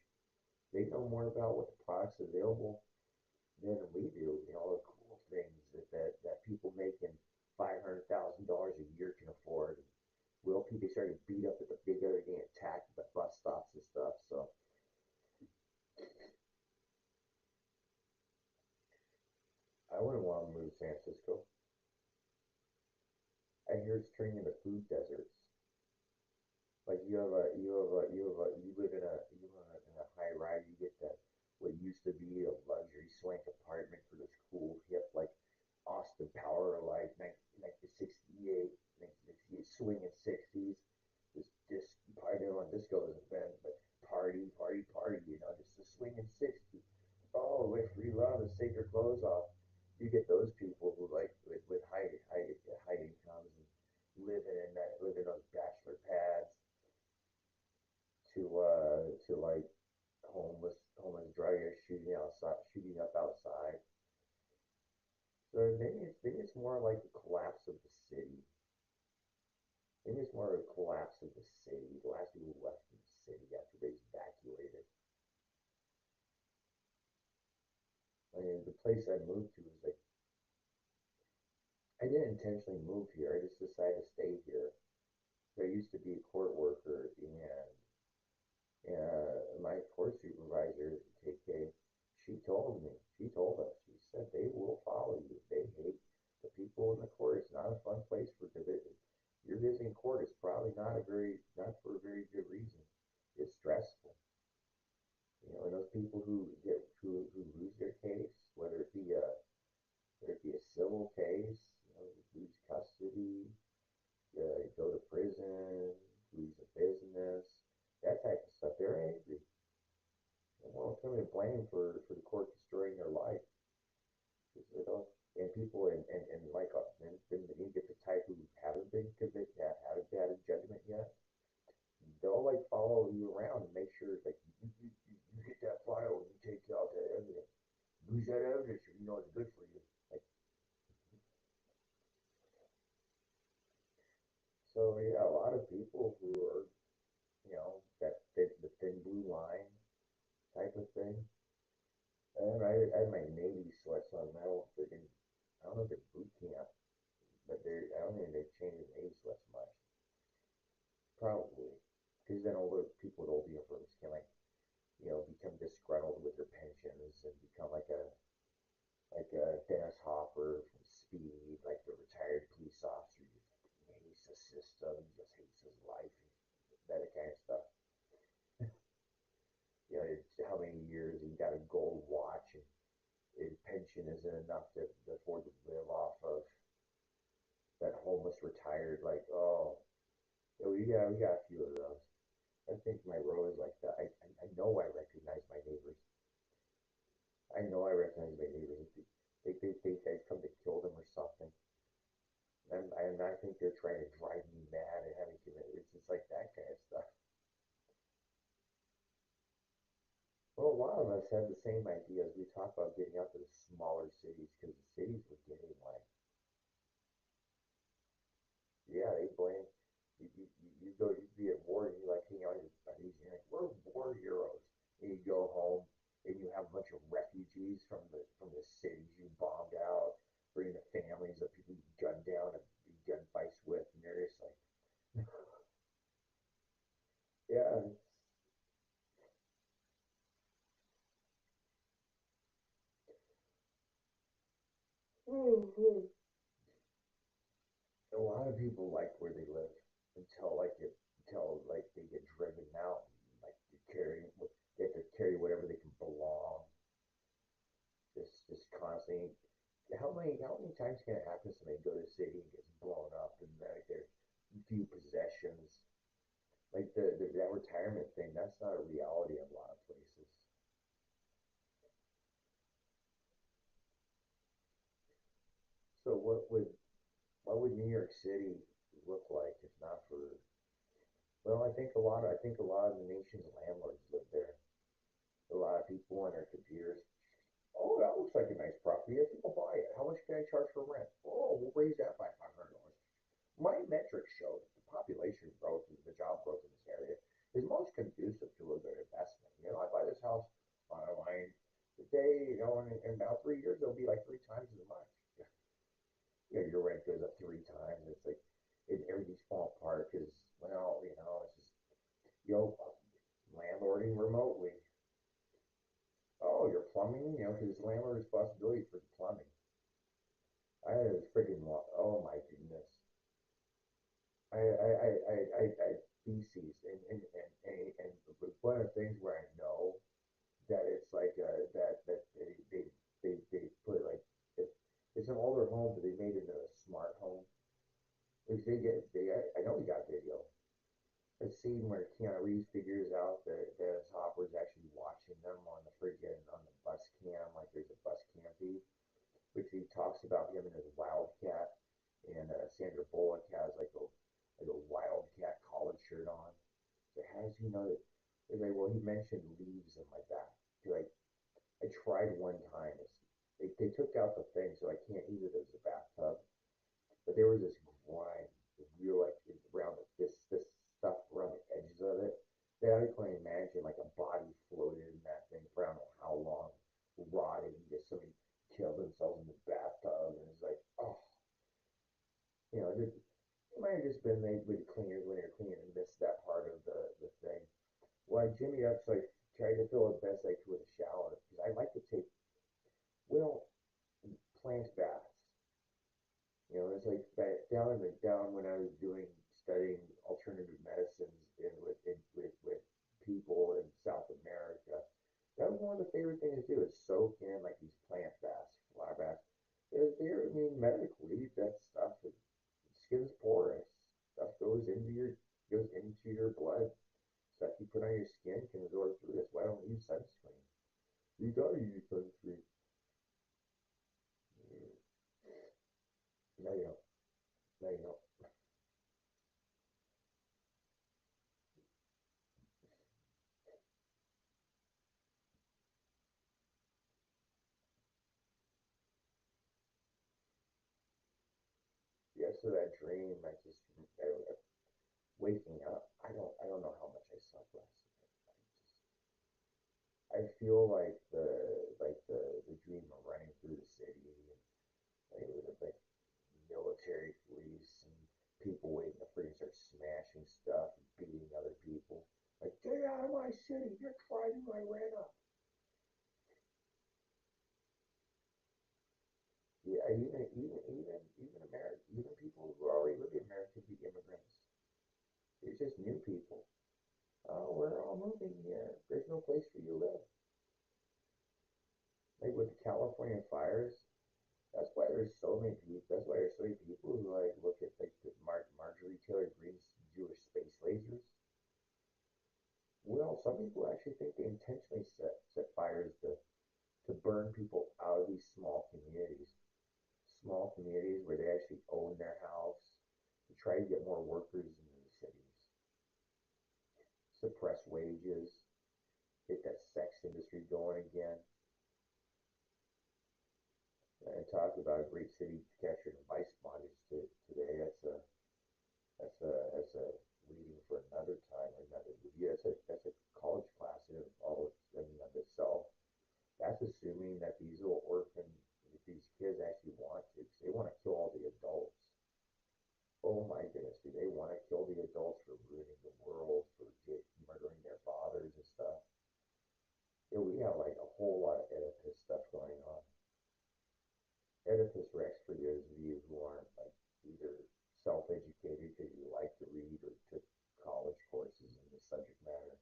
They know more about what the products available than we do. You know, the cool things that people making $500,000 a year can afford. Will people started to beat up at the big other getting attacked at the bus stops and stuff. So I wouldn't want to move to San Francisco. I hear it's turning into food deserts. Like you live in a high rise. You get that what used to be a luxury swank apartment for this cool hip like Austin Power like 1968, 1968 swinging 60s. Just I don't know what disco has been, but party. You know, just the swinging 60s. Oh, with free love and take your clothes off. You get those people who like with high incomes and living on bachelor pads to like homeless druggers shooting up outside. So maybe it's more like the collapse of the city. Maybe it's more of a collapse of the city. The last people left the city after they evacuated. I mean, the place I moved to was like I didn't intentionally move here. I just decided to stay here. So I used to be a court worker, and my court supervisor, KK, she told us, she said they will follow you. They hate the people in the court. It's not a fun place for division. You're visiting court is probably not for a very good reason. It's stressful. You know, and those people who lose their case, whether it be a civil case, you know, lose custody, go to prison, lose a business, that type of stuff, they're angry. And won't come and blame for the court destroying their life. Because they don't, and people, and like, then you get the type who haven't been convicted, haven't had a judgment yet, they'll like follow you around and make sure like you get that file and you take out that evidence. Lose that evidence or you know it's good for you. Like so yeah, a lot of people who are, you know, that fit the thin blue line type of thing. And I had my Navy sweats on. I don't know if they're boot camp, but I don't think they've changed the Navy sweats much. Probably. Because then older people with old uniforms can like, you know, become disgruntled with their pensions and become like a Dennis Hopper from Speed, like the retired police officer. He just hates the system, he just hates his life, that kind of stuff. You know, it's how many years he got a gold watch and his pension isn't enough to afford to live off of. That homeless retired, like, oh, we got a few of those. I think my row is like that. I know I recognize my neighbors. I know I recognize my neighbors. They think I've come to kill them or something. And I think they're trying to drive me mad and having committed. It's just like that kind of stuff. Well, a lot of us have the same ideas. We talk about getting out to the smaller cities because the cities were getting like, yeah, they blame. You go, you'd be at war and you like hang out with your buddies. And you're like, we're war heroes. And you go home and you have a bunch of refugees from the cities you bombed out, bringing the families of people you gunned down and be gunfights with, and they're just like, yeah, A lot of people like where they live until like it until like they get driven out, like they have to carry whatever they can belong. Just constantly. How many times can it happen? Somebody go to the city and gets blown up, and like their few possessions, like that retirement thing. That's not a reality in a lot of places. So what would New York City look like if not for? Well, I think a lot of the nation's landlords live there. A lot of people on their computers. Oh, that looks like a nice property. If people buy it, how much can I charge for rent? Oh, we'll raise that by $500. My metrics show that the population growth and the job growth in this area is most conducive to a good investment. I buy this house online today, in about 3 years, it'll be like three times as much. Your rent goes up three times. It's like everything's falling apart because, well, it's just, you know, landlording remotely. Oh, your plumbing, because it's landlord responsibility for the plumbing. I had a freaking, oh my goodness. I feces and one of the things where I know that it's like that they put like it's an older home but they made it into a smart home. Which I know we got video. A scene where Keanu Reeves figures out that his Hopper's actually watching them on the friggin' on the bus cam, like there's a bus cam feed, which he talks about him and his wildcat, and Sandra Bullock has like a wildcat collared shirt on. So how does he know that? It's like, well, he mentioned leaves in my back. Like, I tried one time. They took out the thing, so I can't use it as a bathtub. But there was this grime, real like around this stuff around the edges of it. That I can imagine like a body floated in that thing for I don't know how long, rotted, and just somebody killed themselves in the bathtub, and it's like, oh, it might have just been they with the cleaners when they're cleaning and missed that part of the thing. Well, I jimmy up, so I tried to fill it best I could with a shower because I like to take well plant baths. It's like that down when I was studying alternative medicines with people in South America. That was one of the favorite things to do is soak in like these plant baths, flower baths. I mean, medically, that stuff, skin's porous. Stuff goes into your blood. Stuff you put on your skin can absorb through. That's why I don't use sunscreen. You gotta use sunscreen. No, you don't. No, you don't. Yeah, so that dream, waking up. I don't know how much I slept last night. I feel like the dream of running through the city and like with a big military police and people waiting to freaking start smashing stuff and beating other people. Like, get out of my city! You're driving my red up. Yeah, even America, even people who already live in America could be immigrants. It's just new people. Oh, we're all moving here. There's no place for you to live. Like with the California fires, that's why there's so many people. That's why there's so many people who like look at like the Marjorie Taylor Greene's Jewish space lasers. Well, some people actually think they intentionally set fires to burn people out of these small communities where they actually own their house to try to get more workers into the cities, suppress wages, get that sex industry going again, and talk about a great city capturing vice bondage today. That's a reading for another time or another review. That's a college class in and of itself. That's assuming that these kids actually want to, 'cause they want to kill all the adults. Oh my goodness, do they want to kill the adults for ruining the world, for murdering their fathers and stuff? We have like a whole lot of Oedipus stuff going on. Opus Rex, for those of you who aren't like either self-educated because you like to read or took college courses in the subject matter.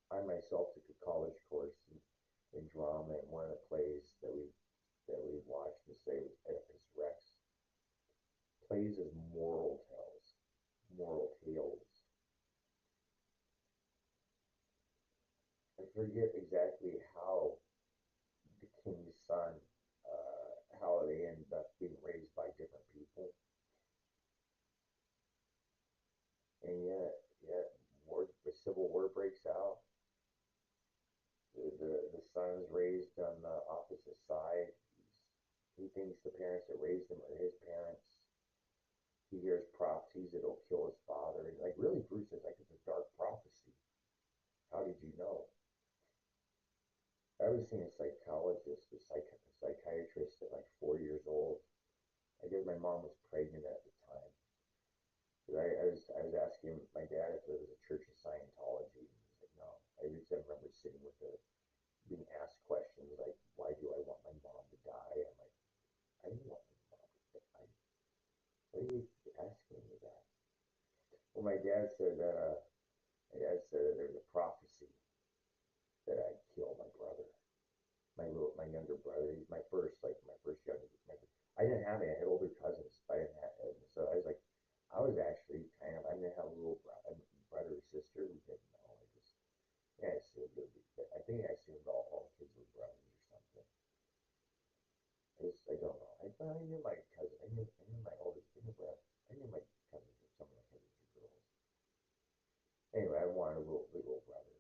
I myself took a college course in drama, and one of the plays that we watched this day was Oedipus Rex. Plays as moral tales. I forget exactly how the king's son, how they end up being raised by different people, and yet, the civil war breaks out. The son is raised on the opposite side. He thinks the parents that raised him are his parents. He hears prophecies that he'll kill his father. And like really, Bruce is like it's a dark prophecy. How did you know? I was seeing a psychologist, psychiatrist at like 4 years old. I guess my mom was pregnant at the time. I was asking my dad if there was a Church of Scientology. And he's like, no. I just remember sitting with the being asked questions like, why do I want my mom to die? I'm like, I didn't want my mom to die. Why are you asking me that? Well, my dad said that there's a prophecy that I'd kill my brother, my younger brother. He's my first younger. I didn't have any. I had older cousins, but I didn't have any. So I was like, I was actually I didn't have a brother or sister. We didn't know. Yeah, I assumed it would be. I think I assumed all kids were brothers or something. I don't know. I knew my cousin. I knew my oldest. I knew my cousins. Some of my cousins were girls. Anyway, I wanted a little brother.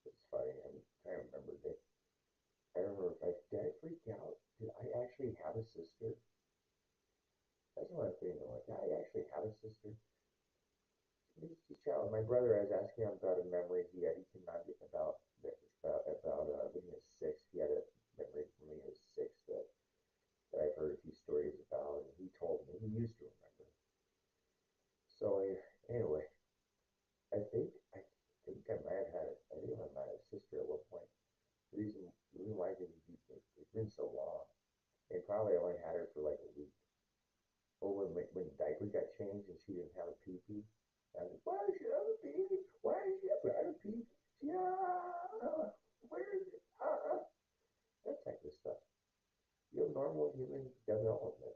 It's funny. I'm trying to remember that. I remember if I did I freak out. Did I actually have a sister? That's what I'm thinking. Like, did I actually have a sister? He's child. My brother, I was asking him about a memory he had. He could not get about when he was six. He had a memory from when he was six that I've heard a few stories about, and he told me he used to remember. So anyway, I think I might have had I think I might have a sister at one point. The reason why I think it's been so long, and probably I only had her for like a week. Or when diapers got changed and she didn't have a pee pee. I was like, why does she have a pee pee? Why does she have a pee pee? Yeah, where is it? That type of stuff. You have normal human development.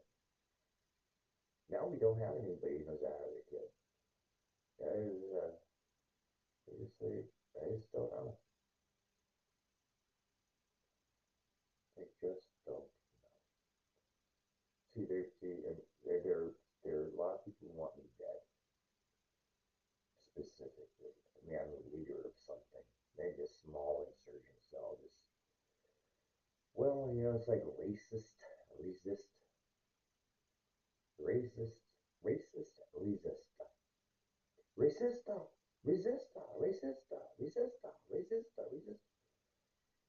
Now we don't have anybody who knows how to have a kid. That is, I just don't know. I just don't. There are a lot of people who want me dead, specifically. I mean, I'm a leader of something. Maybe a small insurgent cell. It's like resist, racist, resista, resist.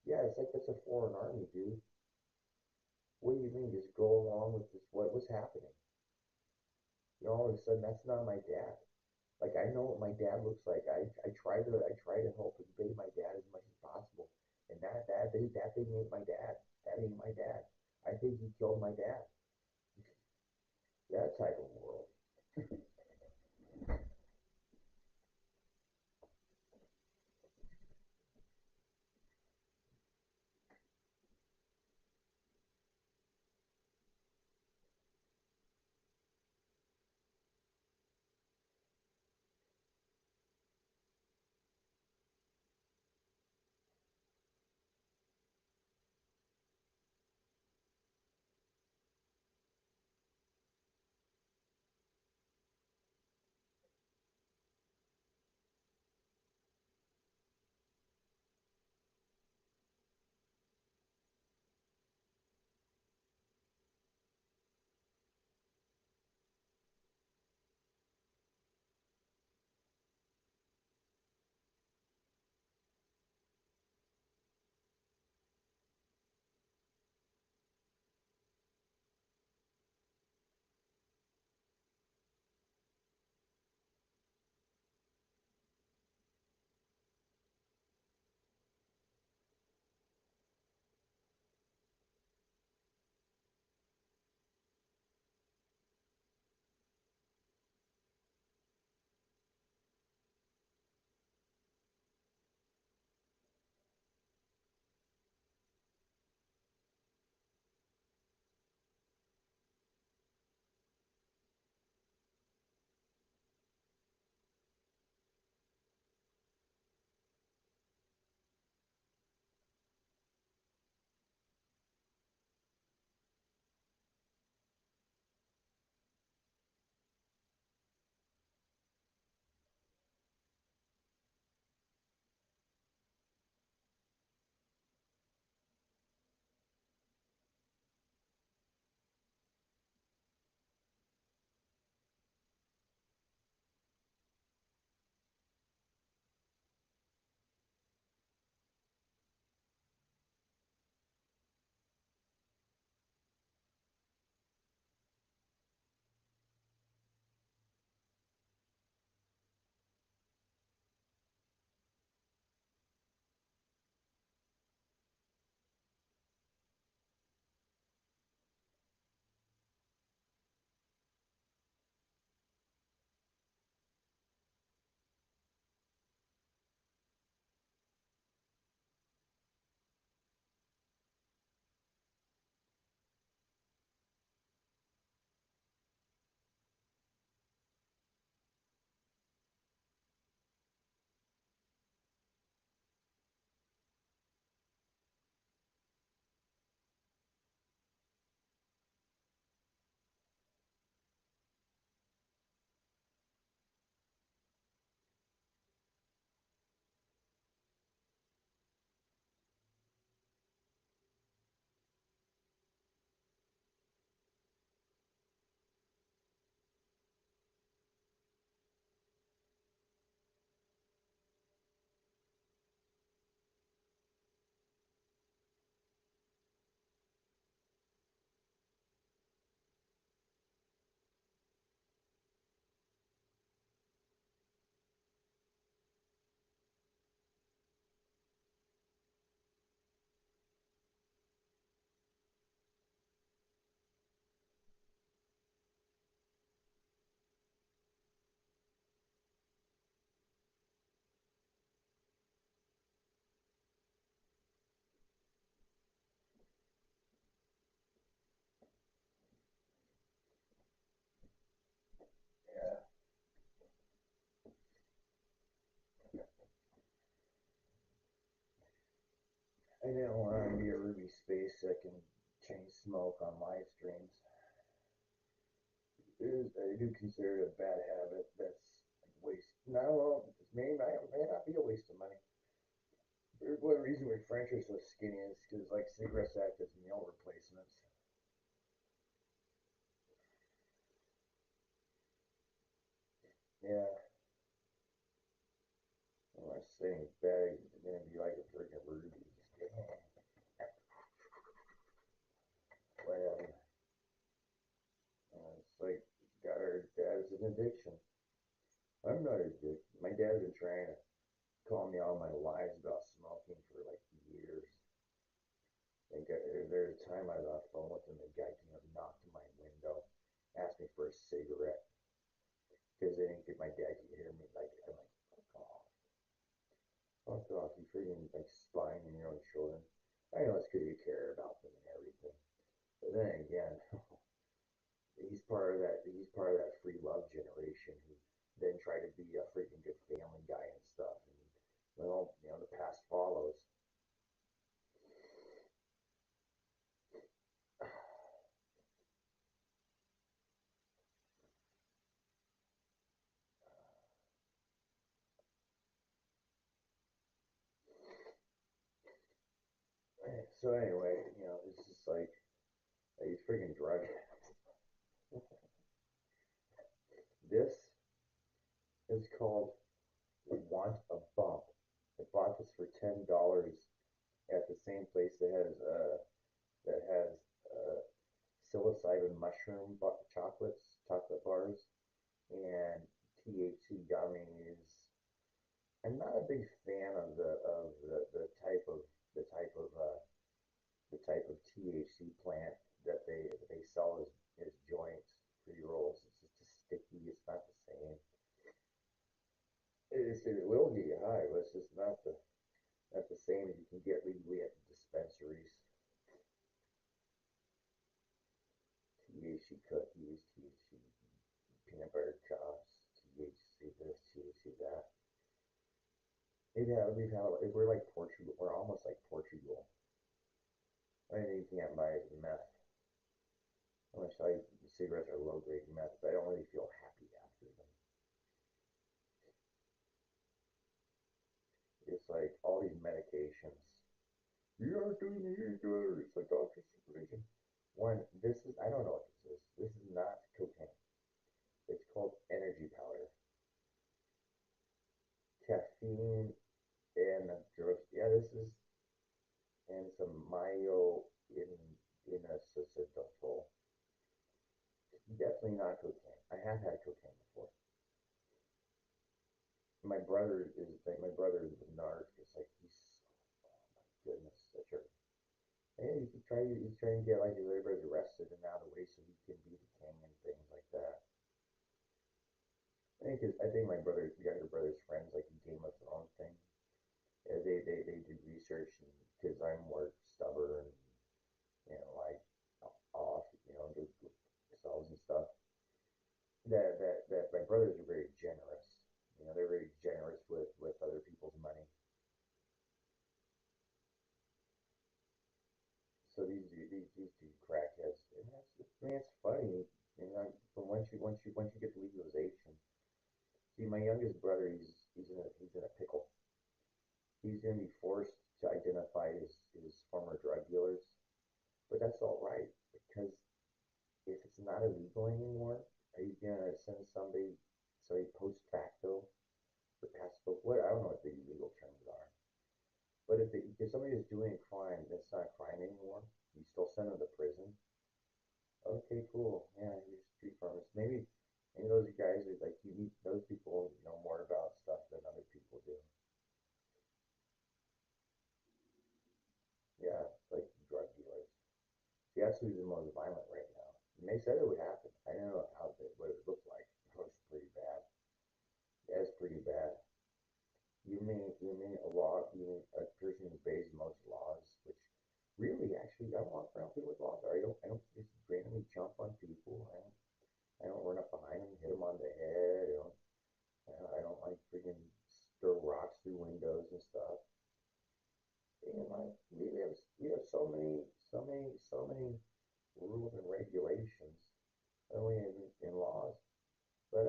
Yeah, it's like that's a foreign army, dude. What do you mean? Just go along with this? What was happening? All of a sudden, that's not my dad. Like I know what my dad looks like. I try to help obey my dad as much as possible. And that thing ain't my dad. That ain't my dad. I think he killed my dad. That type of world. I didn't want to be a Ruby Space that can chain smoke on live streams. I do consider it a bad habit. That's like waste. No, well, it may not be a waste of money. There's one reason why French are so skinny is because like cigarettes act as meal replacements. Yeah, when I say bad, it's gonna be like a freaking Ruby. Just get well, it's like got her dad as an addiction. I'm not addicted. My dad's been trying to call me all my lies about smoking for like years. And there's a time I was on the phone with him, the guy came up, knocked on my window, asked me for a cigarette because they didn't get my dad could hear me. Like I'm like, fuck off, you freaking like spying on your own children. I know it's because you care about them and everything, but then again, he's part of that. He's part of that free love generation who then try to be a freaking good family guy and stuff. And well, the past follows. So anyway, it's just like these freaking drugs. This is called Want a Bump. I bought this for $10 at the same place that has psilocybin mushroom chocolate bars, and THC gummies. I'm not a big fan of the type of THC plant that they sell as joints, pre rolls. It's just a sticky. It's not the same. It will get you high, but it's just not the same as you can get legally at the dispensaries. THC cookies, THC peanut butter cups, THC this, THC that. We're like Portugal. We're almost like Portugal. I think you can't buy is meth. Unless like cigarettes are low grade meth, but I don't really feel happy after them. It's like all these medications. You aren't doing the good. It's like doctor supervision. One, this is I don't know what this is. This is not cocaine. It's called energy powder. Caffeine and drugs. Yeah, this is and some mayo in a succinylphol. Definitely not cocaine. I have had cocaine before. My brother is a narc. It's like oh my goodness, such a and he's trying to get like his everybody's arrested and out of the way so he can be the king and things like that. I think my younger brother's friends like a Game of Thrones thing. Yeah, they do research and because I'm more stubborn like off, do themselves and stuff. That my brothers are very generous. They're very generous with other people's money. So these two crackheads, and I mean, it's funny, but once you get the legalization, see, my youngest brother, he's in a pickle. He's gonna be forced to identify his former drug dealers, but that's all right because if it's not illegal anymore, are you gonna send somebody post facto or passive? What I don't know what the legal terms are, but if somebody is doing a crime that's not a crime anymore, you still send them to prison. Okay, cool. Yeah, you're street farmers. Maybe those guys are like those people know more about stuff than other people do. Yeah, like drug dealers. See, that's who's the most violent right now. And they said it would happen. I don't know what it looked like. It was pretty bad. Yeah, it's pretty bad. You mean a person who obeys most laws, which really actually I don't walk around people with laws. I don't just randomly jump on people. I don't run up behind them, hit them on the head. I don't like freaking throw rocks through windows and stuff. And like we have so many rules and regulations, not only in laws, but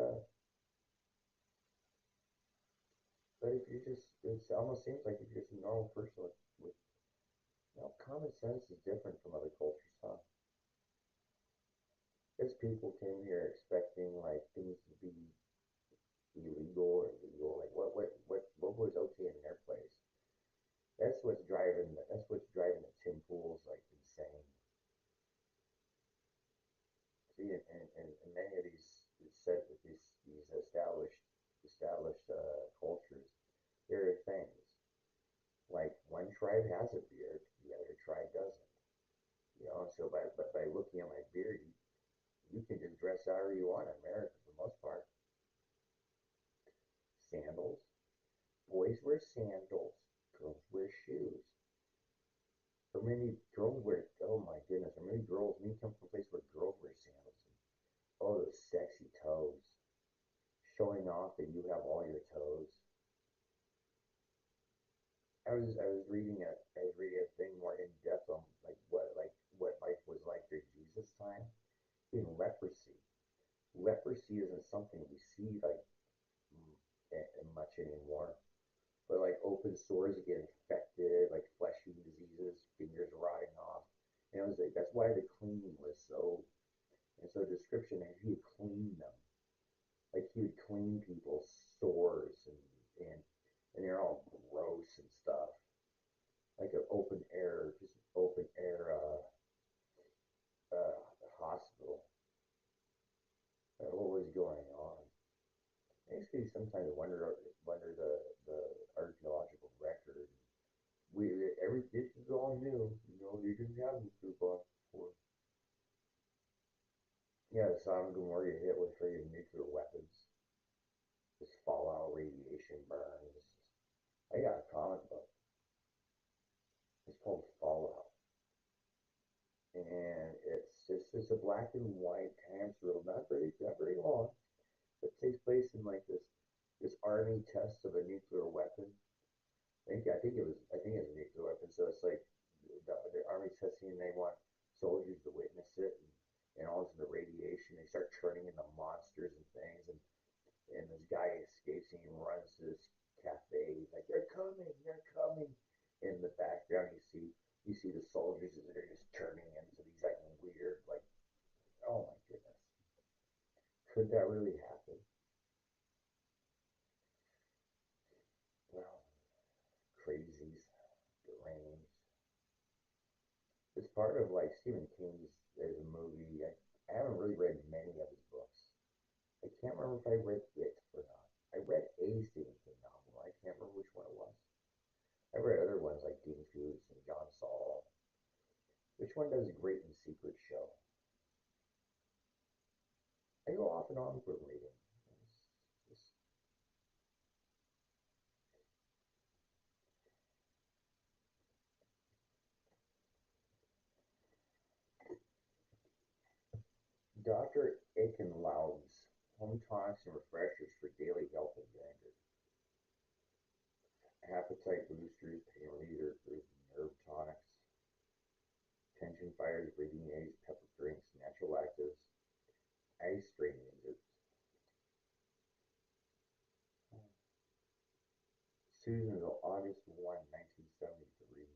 but if you're just, it almost seems like if you're just a normal person with common sense is different from other cultures, huh? Because people came here expecting like things to be illegal or legal, like what was okay in their place. That's what's driving the Tim Pools like insane. See, and many of these said that these established cultures, there are things like one tribe has a beard, the other tribe doesn't. So by looking at my beard, you can just dress however you want in America for the most part. Sandals, boys wear sandals, girls wear shoes. For many girls wear, oh my goodness, for many girls, me come from a place where girls wear sandals. And, oh, those sexy toes, showing off that you have all your toes. I was reading a thing more in depth on what life was like during Jesus' time in leprosy. Leprosy isn't something we see like much anymore, but like open sores, you get infected, like flesh-eating diseases, fingers rotting off. And it was like that's why the cleaning was so, and so description that he would clean them, like he would clean people's sores and and they're all gross and stuff, like an open air hospital. What was going on? Makes me sometimes wonder the archaeological record. This is all new. You didn't have nuclear bombs before. Yeah, the Sodom and Gomorrah get hit with friggin' nuclear weapons. This fallout, radiation burns. I got a comic book. It's called Fallout, and it's a black and white time serial, not very long, but takes place in like this army test of a nuclear weapon. I think it was a nuclear weapon. So it's like the army's testing, and they want soldiers to witness it, and all of the radiation. They start turning into monsters and things, and this guy escapes and he runs to this cafe. He's like, "They're coming, they're coming!" In the background, you see the soldiers as they're just turning into these like weird, like, oh my goodness, could that really happen? Well, crazies, deranged. It's part of like Stephen King's. There's a movie. I haven't really read many of his books. I can't remember if I read it or not. I read a Stephen King novel. I can't remember which one it was. I read other ones like Dean Koontz and John Saul. Which one does great in Secret Show? I go off and on for reading. It's Dr. Aikenlaub's home tonics and refreshers for daily health and danger. Appetite boosters, pain relievers, nerve tonics, tension fighters, breathing aids, pepper drinks, natural actives, ice strain users. Susanville, August 1, 1973.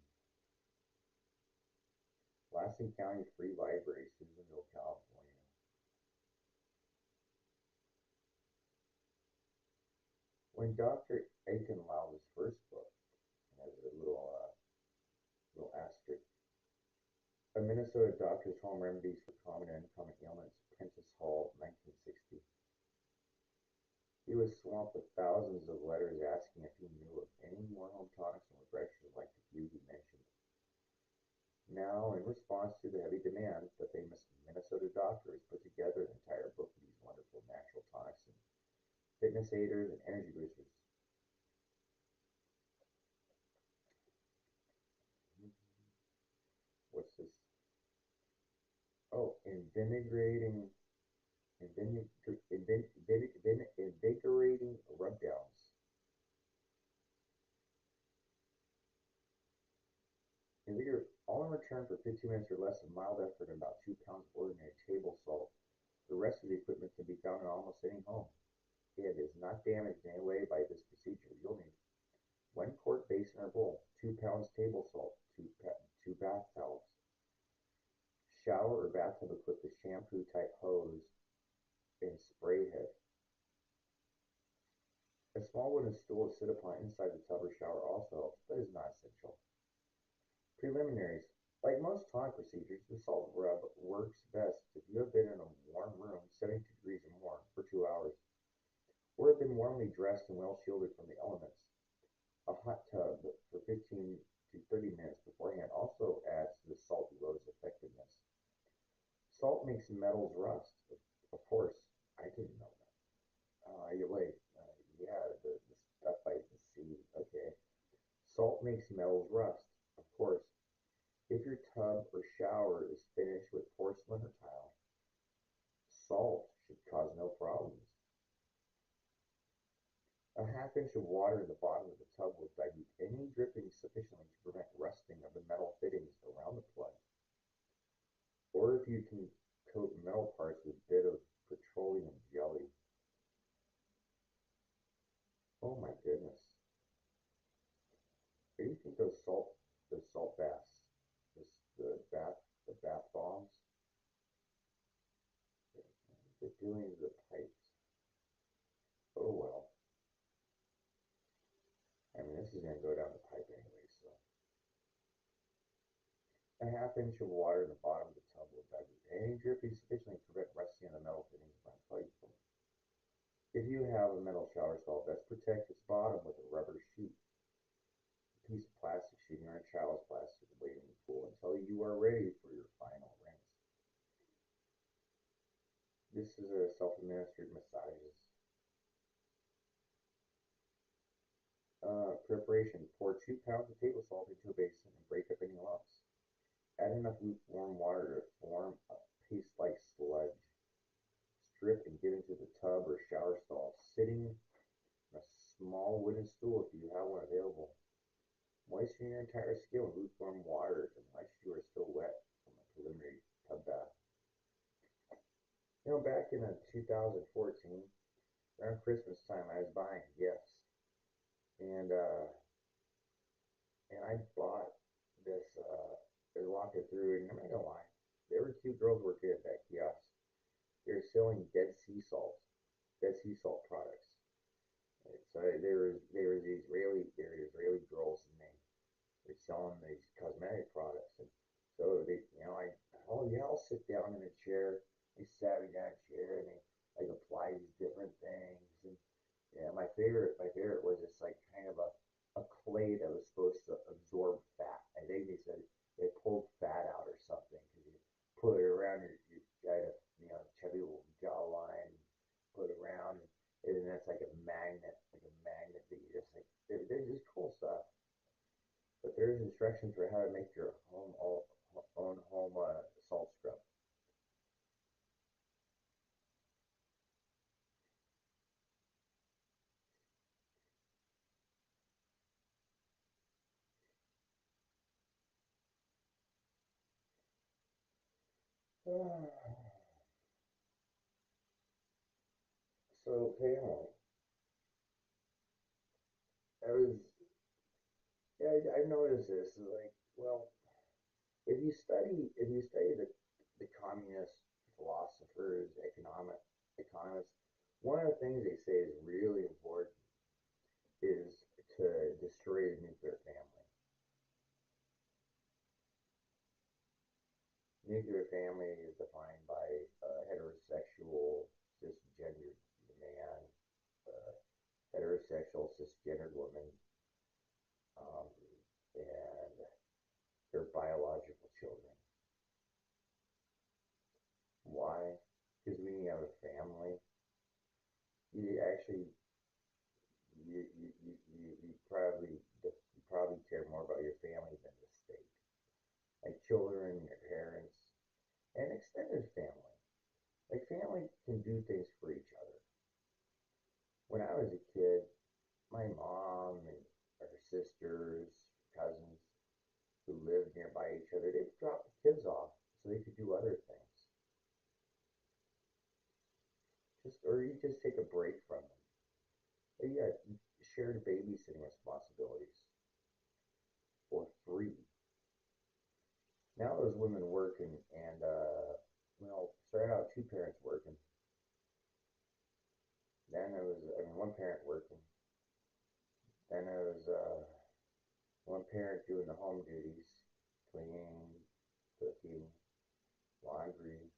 Lassen County Free Library, Susanville, California. When Dr. Aikenlaub's first book, has a little asterisk, a Minnesota Doctor's Home Remedies for Common and Uncommon Ailments, Prentice Hall, 1960. He was swamped with thousands of letters asking if he knew of any more home tonics and refreshers like the few he mentioned. Now, in response to the heavy demand, the famous Minnesota doctor has put together an entire book of these wonderful natural tonics and fitness aiders and energy boosters. What's this? Oh, invigorating rub downs. And figure all in return for 15 minutes or less of mild effort and about 2 pounds of ordinary table salt. The rest of the equipment can be found in almost any home. It is not damaged in any way by this procedure. You'll need 1 quart basin or bowl, 2 pounds table salt, two bath towels, shower or bathtub equipped with shampoo type hose and spray head. A small wooden stool to sit upon inside the tub or shower also helps, but is not essential. Preliminaries. Like most tonic procedures, the salt rub works best if you have been in a warm room, 72 degrees or more, for 2 hours, or have been warmly dressed and well shielded from the elements. A hot tub for 15 to 30 minutes beforehand also adds to the salt rose effectiveness. Salt makes metals rust. Of course, I didn't know that. Wait, yeah, the stuff I can see. Okay. Salt makes metals rust. Of course, if your tub or shower is finished with porcelain or tile, salt should cause no problems. A half inch of water in the bottom of the tub will dilute any dripping sufficiently to prevent rusting of the metal fittings around the plug. Or if you can coat metal parts with a bit of petroleum jelly. Oh my goodness. What do you think those salt baths, this, the bath bombs, they're doing to the pipes? Oh well. I mean, this is going to go down the pipe anyway, so. A half-inch of water in the bottom of the tub will dilute any dripping sufficiently to prevent rusting on the metal fittings around the pipe. If you have a metal shower stall, best protect its bottom with a rubber sheet, a piece of plastic sheeting, or a child's plastic waiting pool until you are ready for your final rinse. This is a self-administered massages. Preparation. Pour 2 pounds of table salt into a basin and break up any lumps. Add enough lukewarm water to form a paste-like sludge. Strip and get into the tub or shower stall, sitting on a small wooden stool if you have one available. Moisten your entire skin with lukewarm water unless you are still wet from a preliminary tub bath. Back in 2014, around Christmas time, I was buying gifts, and I bought this. I was walking through, and I'm not gonna lie, there were two girls working at that kiosk. They were selling Dead Sea Salt products. And so there was Israeli girls, and they're selling these cosmetic products, and so oh yeah, I'll sit down in a chair. They sat me down in a chair, and they like apply these different things, and yeah, my favorite was this like kind of a clay that was supposed to absorb fat. I think they said they pulled fat out or something because you put it around your kind of chubby little jawline, put it around, and then that's like a magnet that you just like. There's just cool stuff. But there's instructions for how to make your own home salt scrub. So family, I was yeah, I noticed this is like well, if you study the communist philosophers, economists, one of the things they say is really important is to destroy the nuclear family. Nuclear family is defined by a heterosexual cisgendered man, uh, heterosexual cisgendered woman, um, and their biological children. Why? Because when you have a family, you actually you probably care more about your family than the state. Like children, your parents, and extended family. Like family can do things for each other. When I was a kid, my mom and her sisters, cousins who lived or you just take a break from them. But yeah, shared babysitting responsibilities for free. Now those women working and started out two parents working. Then it was one parent working. Then it was one parent doing the home duties, cleaning, cooking, laundry,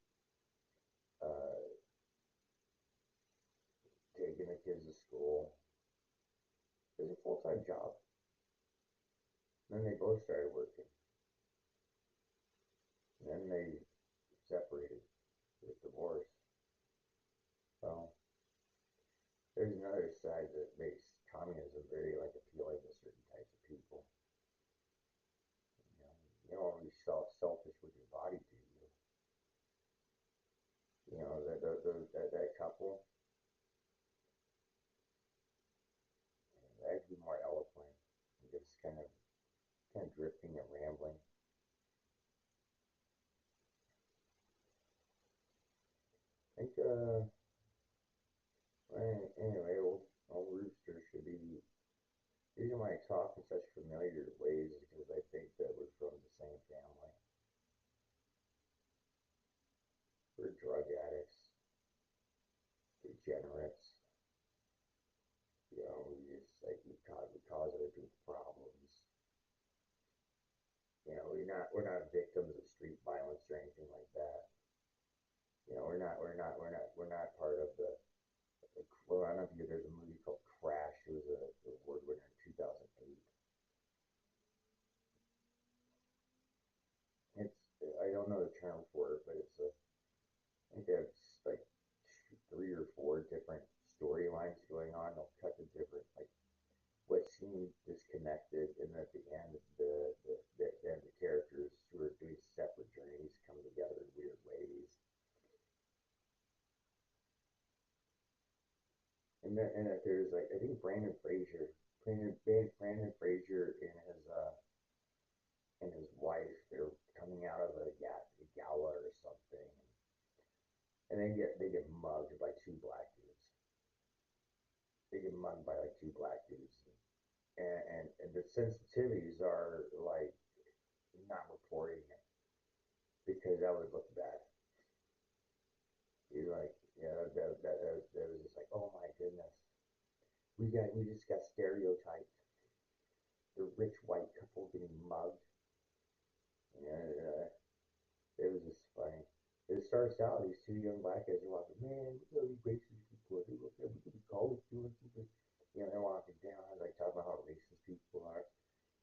uh, taking the kids to school. It was a full time job. Then they both started working. And then they separated with divorce. So there's another side that makes communism very like appealing to certain types of people. You don't want to be selfish with your body, do you? That couple that could be more eloquent. Just kind of drifting and rambling. I think anyway, old Rooster should be. The reason why I talk in such familiar ways is because I think that we're from the same family. We're drug addicts, degenerates. We just like we cause other people problems. We're not victims of street violence or anything like that. We're not part of well, I don't know if you, there's a movie called Crash. It was a award winner in 2008. It's I don't know the term for it, but I think there's like three or four different storylines going on. They'll cut to different like what seemed disconnected, and at the end, the characters who are doing separate journeys come together in weird ways. And that there's like I think Brandon Fraser and his wife, they're coming out of a gala or something, and they get mugged by two black dudes. They get mugged by like two black dudes, and the sensitivities are like not reporting it because that would look bad. You're like, that was just like, oh my goodness, we just got stereotyped. The rich white couple getting mugged. And it was just funny. It starts out, these two young black guys are walking, man, look at these racist people. They look at, we could be college students. They're walking down, like talking about how racist people are.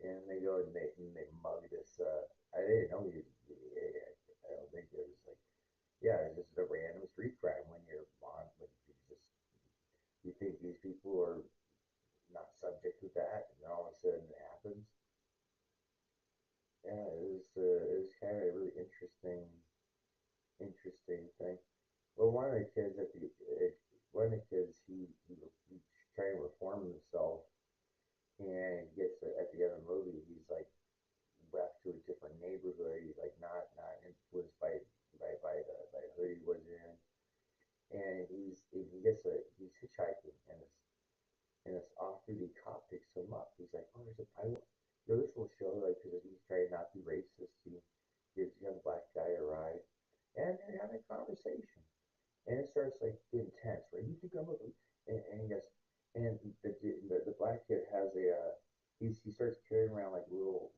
And they go and they mug this. I didn't know he was, I don't think it was like, yeah, it's just a random street crime when you're on, when you think these people are not subject to that, and all of a sudden it happens. Yeah, it was kind of a really interesting thing. Well, one of the kids, he's trying to reform himself, and he gets at the end of the movie, he's like left to a different neighborhood. He's like not influenced by the hood he was in, and he's hitchhiking, and this off-duty cop picks him up. He's like, oh, this will show like because he's trying not to be racist. He gives a young black guy a ride, and they're having a conversation. And it starts like intense, right? You think I'm a, and he goes, and the black kid has he starts carrying around like little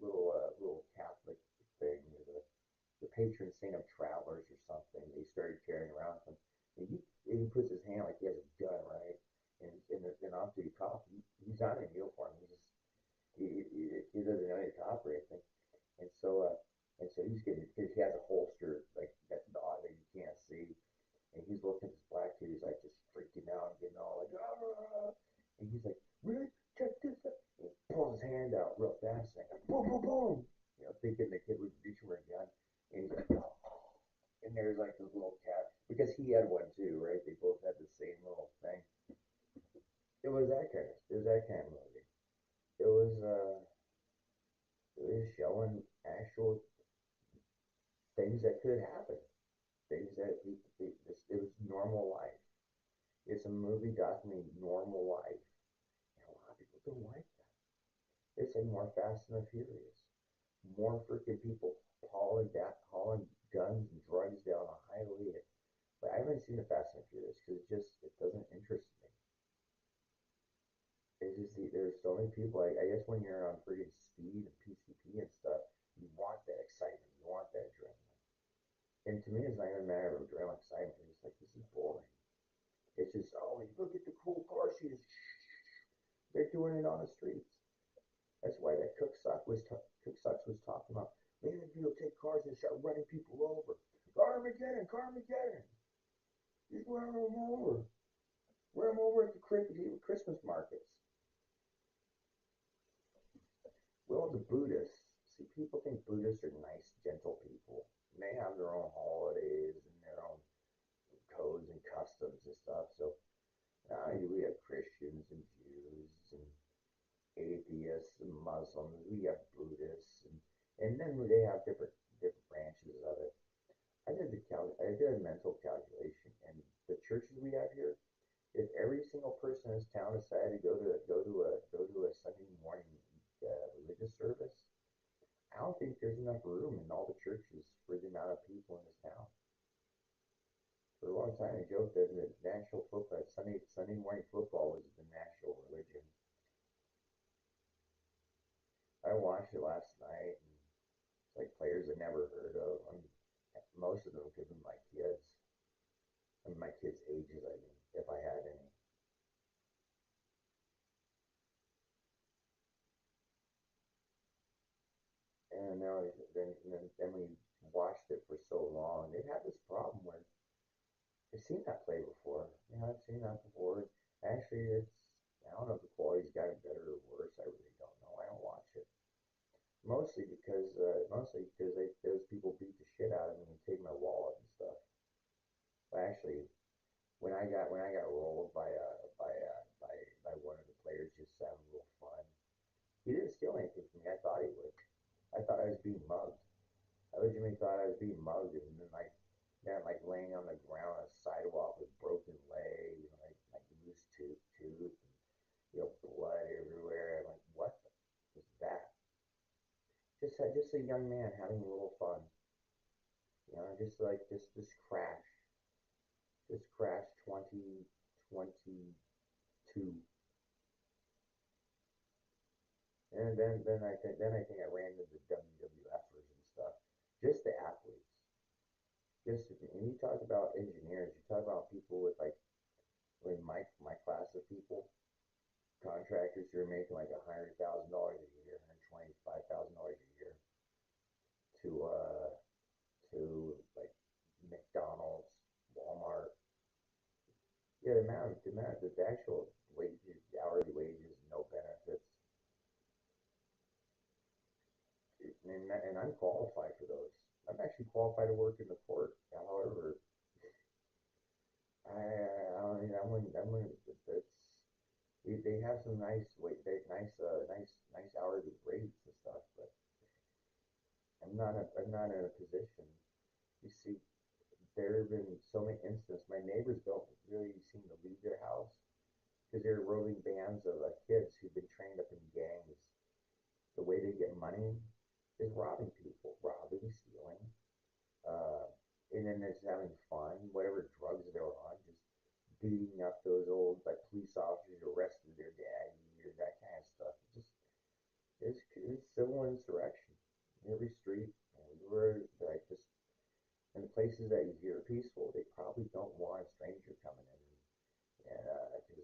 Catholic thing, the patron saint of travelers or something. He started carrying around him, and he puts his hand like he has a gun, right? And off duty cop, he's not in uniform. He doesn't know any cop or anything, and so he's getting because he has a holster like that you can't see, and he's looking at this black kid. He's like just freaking out and getting all like, ah! And he's like, really? Check this out. And he pulls his hand out real fast, like, boom, boom, boom. Thinking the kid would reach for a gun. And he's like, oh. And there's like this little cat because he had one too, right? They both had the same little thing. It was that kind of movie. It was it was showing actual things that could happen, things that it was normal life. It's a movie documenting normal life. And a lot of people don't like that. They say more Fast and the Furious. More freaking people hauling guns and drugs down a highway. But I haven't seen the Fast and Furious because it doesn't interest me. It's just there's so many people. I guess when you're on freaking speed and PCP and stuff, you want that excitement. You want that adrenaline. And to me, it's not even a matter of adrenaline excitement. It's like this is boring. It's just look at the cool car scenes. They're doing it on the streets. That's why that Cook Sucks was talking about. Maybe people take cars and start running people over. Carmageddon, Carmageddon. Just run them over. Run them over at the Christmas markets. Well, the Buddhists. See, people think Buddhists are nice, gentle people. And they have their own holidays and their own codes and customs and stuff. So we have Christians and Jews and atheists and Muslims. We have Buddhists, and then they have different branches of it. I did a mental calculation, and the churches we have here, if every single person in this town decided to go to a Sunday morning religious service, I don't think there's enough room in all the churches for the amount of people in this town. For a long time, I joked that the national football Sunday morning football was the national religion. I watched it last night, and it's like players I never heard of. I mean, most of them could be my kids. I mean, my kids' ages. I mean, if I had any. And now then we watched it for so long. It had this problem where I've seen that play before. I've seen that before. Actually, I don't know if the quality's gotten better or worse. I really don't know. I don't watch it mostly because those people beat the shit out of me and take my wallet and stuff. But actually, when I got rolled by one of the players just having a little fun, he didn't steal anything from me. I thought he would. I thought I was being mugged. I legitimately thought I was being mugged, and then laying on the ground on a sidewalk with broken leg, like loose tooth, and blood everywhere. I'm like, what was that? Just a young man having a little fun. Just like this crash 2022, and then I think I ran into the WWFers and stuff. Just the athletes. And you talk about engineers, you talk about people with like my class of people, contractors who are making like $100,000 a year, $125,000 a year to like McDonald's, Walmart. Yeah, the actual wages, the hourly wages, no benefits, and I'm qualified for those. I'm actually qualified to work in the port. However, it's they have some nice hourly rates and stuff, but I'm not in a position. You see, there have been so many instances. My neighbors don't really seem to leave their house because they're roving bands of kids who've been trained up in gangs. The way they get money is robbing people, robbing, stealing, uh, and then just having fun, whatever drugs they're on, just beating up those old like police officers who arrested their daddy or that kind of stuff. It's civil insurrection in every street, and we were like just in the places that you hear are peaceful. They probably don't want a stranger coming in, and because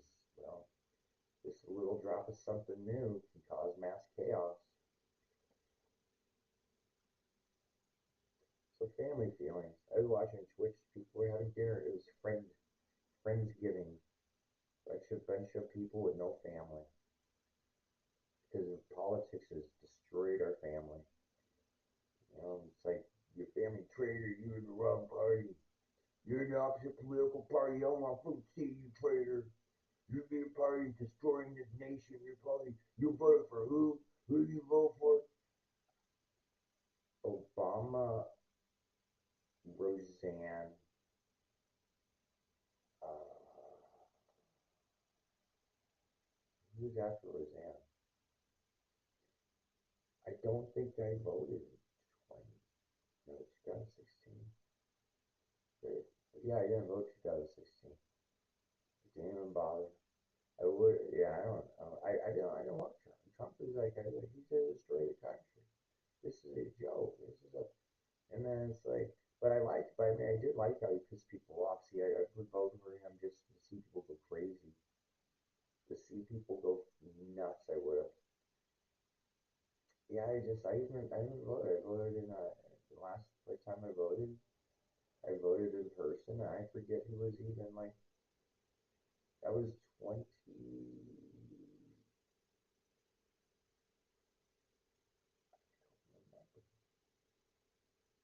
just a little drop of something new can cause mass chaos. So family feelings. I was watching Twitch. People were having dinner. It was friendsgiving. Bunch of people with no family because politics has destroyed our family. It's like your family traitor. You're in the wrong party. You're in the opposite political party. I don't want to see you, traitor. You're being party destroying this nation. You voted for who? Who do you vote for? Obama, Roseanne, who's after Roseanne? I don't think I voted in 20, no, 2016. But, yeah, I didn't vote 2016. Didn't even bother. I would, yeah, I don't know. I don't want Trump. Trump is like, he's gonna destroy the country. This is a joke. This is a, and then it's like, but I mean, I did like how he pissed people off. See, I would vote for him just to see people go crazy, to see people go nuts. I would have. Yeah, I didn't vote. I voted in the last time I voted. I voted in person, and I forget who was even like. That was 20.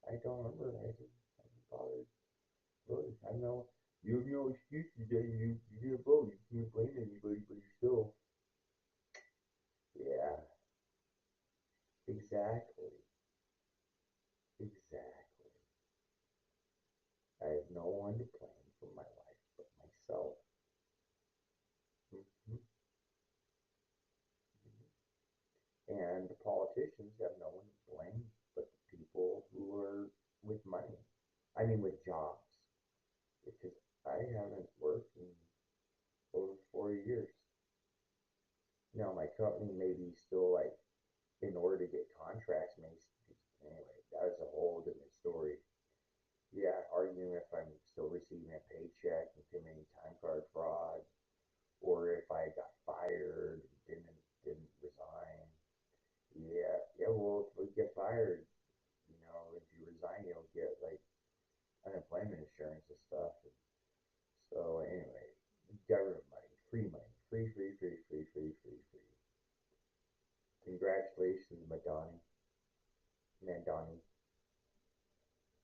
I don't remember. I didn't bother voting. I know you have no excuses. Then you didn't vote. You can't blame anybody, but you're still. Yeah, exactly, exactly. I have no one to blame for my life but myself. Mhm. And the politicians have no one to blame but the people who are with money. I mean, with jobs. Because I haven't worked in over 4 years. Now, my company may be still like, in order to get contracts, may, anyway, that is a whole different story. Yeah, arguing if I'm still receiving a paycheck and committing time card fraud, or if I got fired and didn't resign. Yeah, yeah. Well, if we get fired, if you resign, you'll get like unemployment insurance and stuff. And so anyway, government money, free, free, free, free, free, free, free. Congratulations, Madani, Mandani.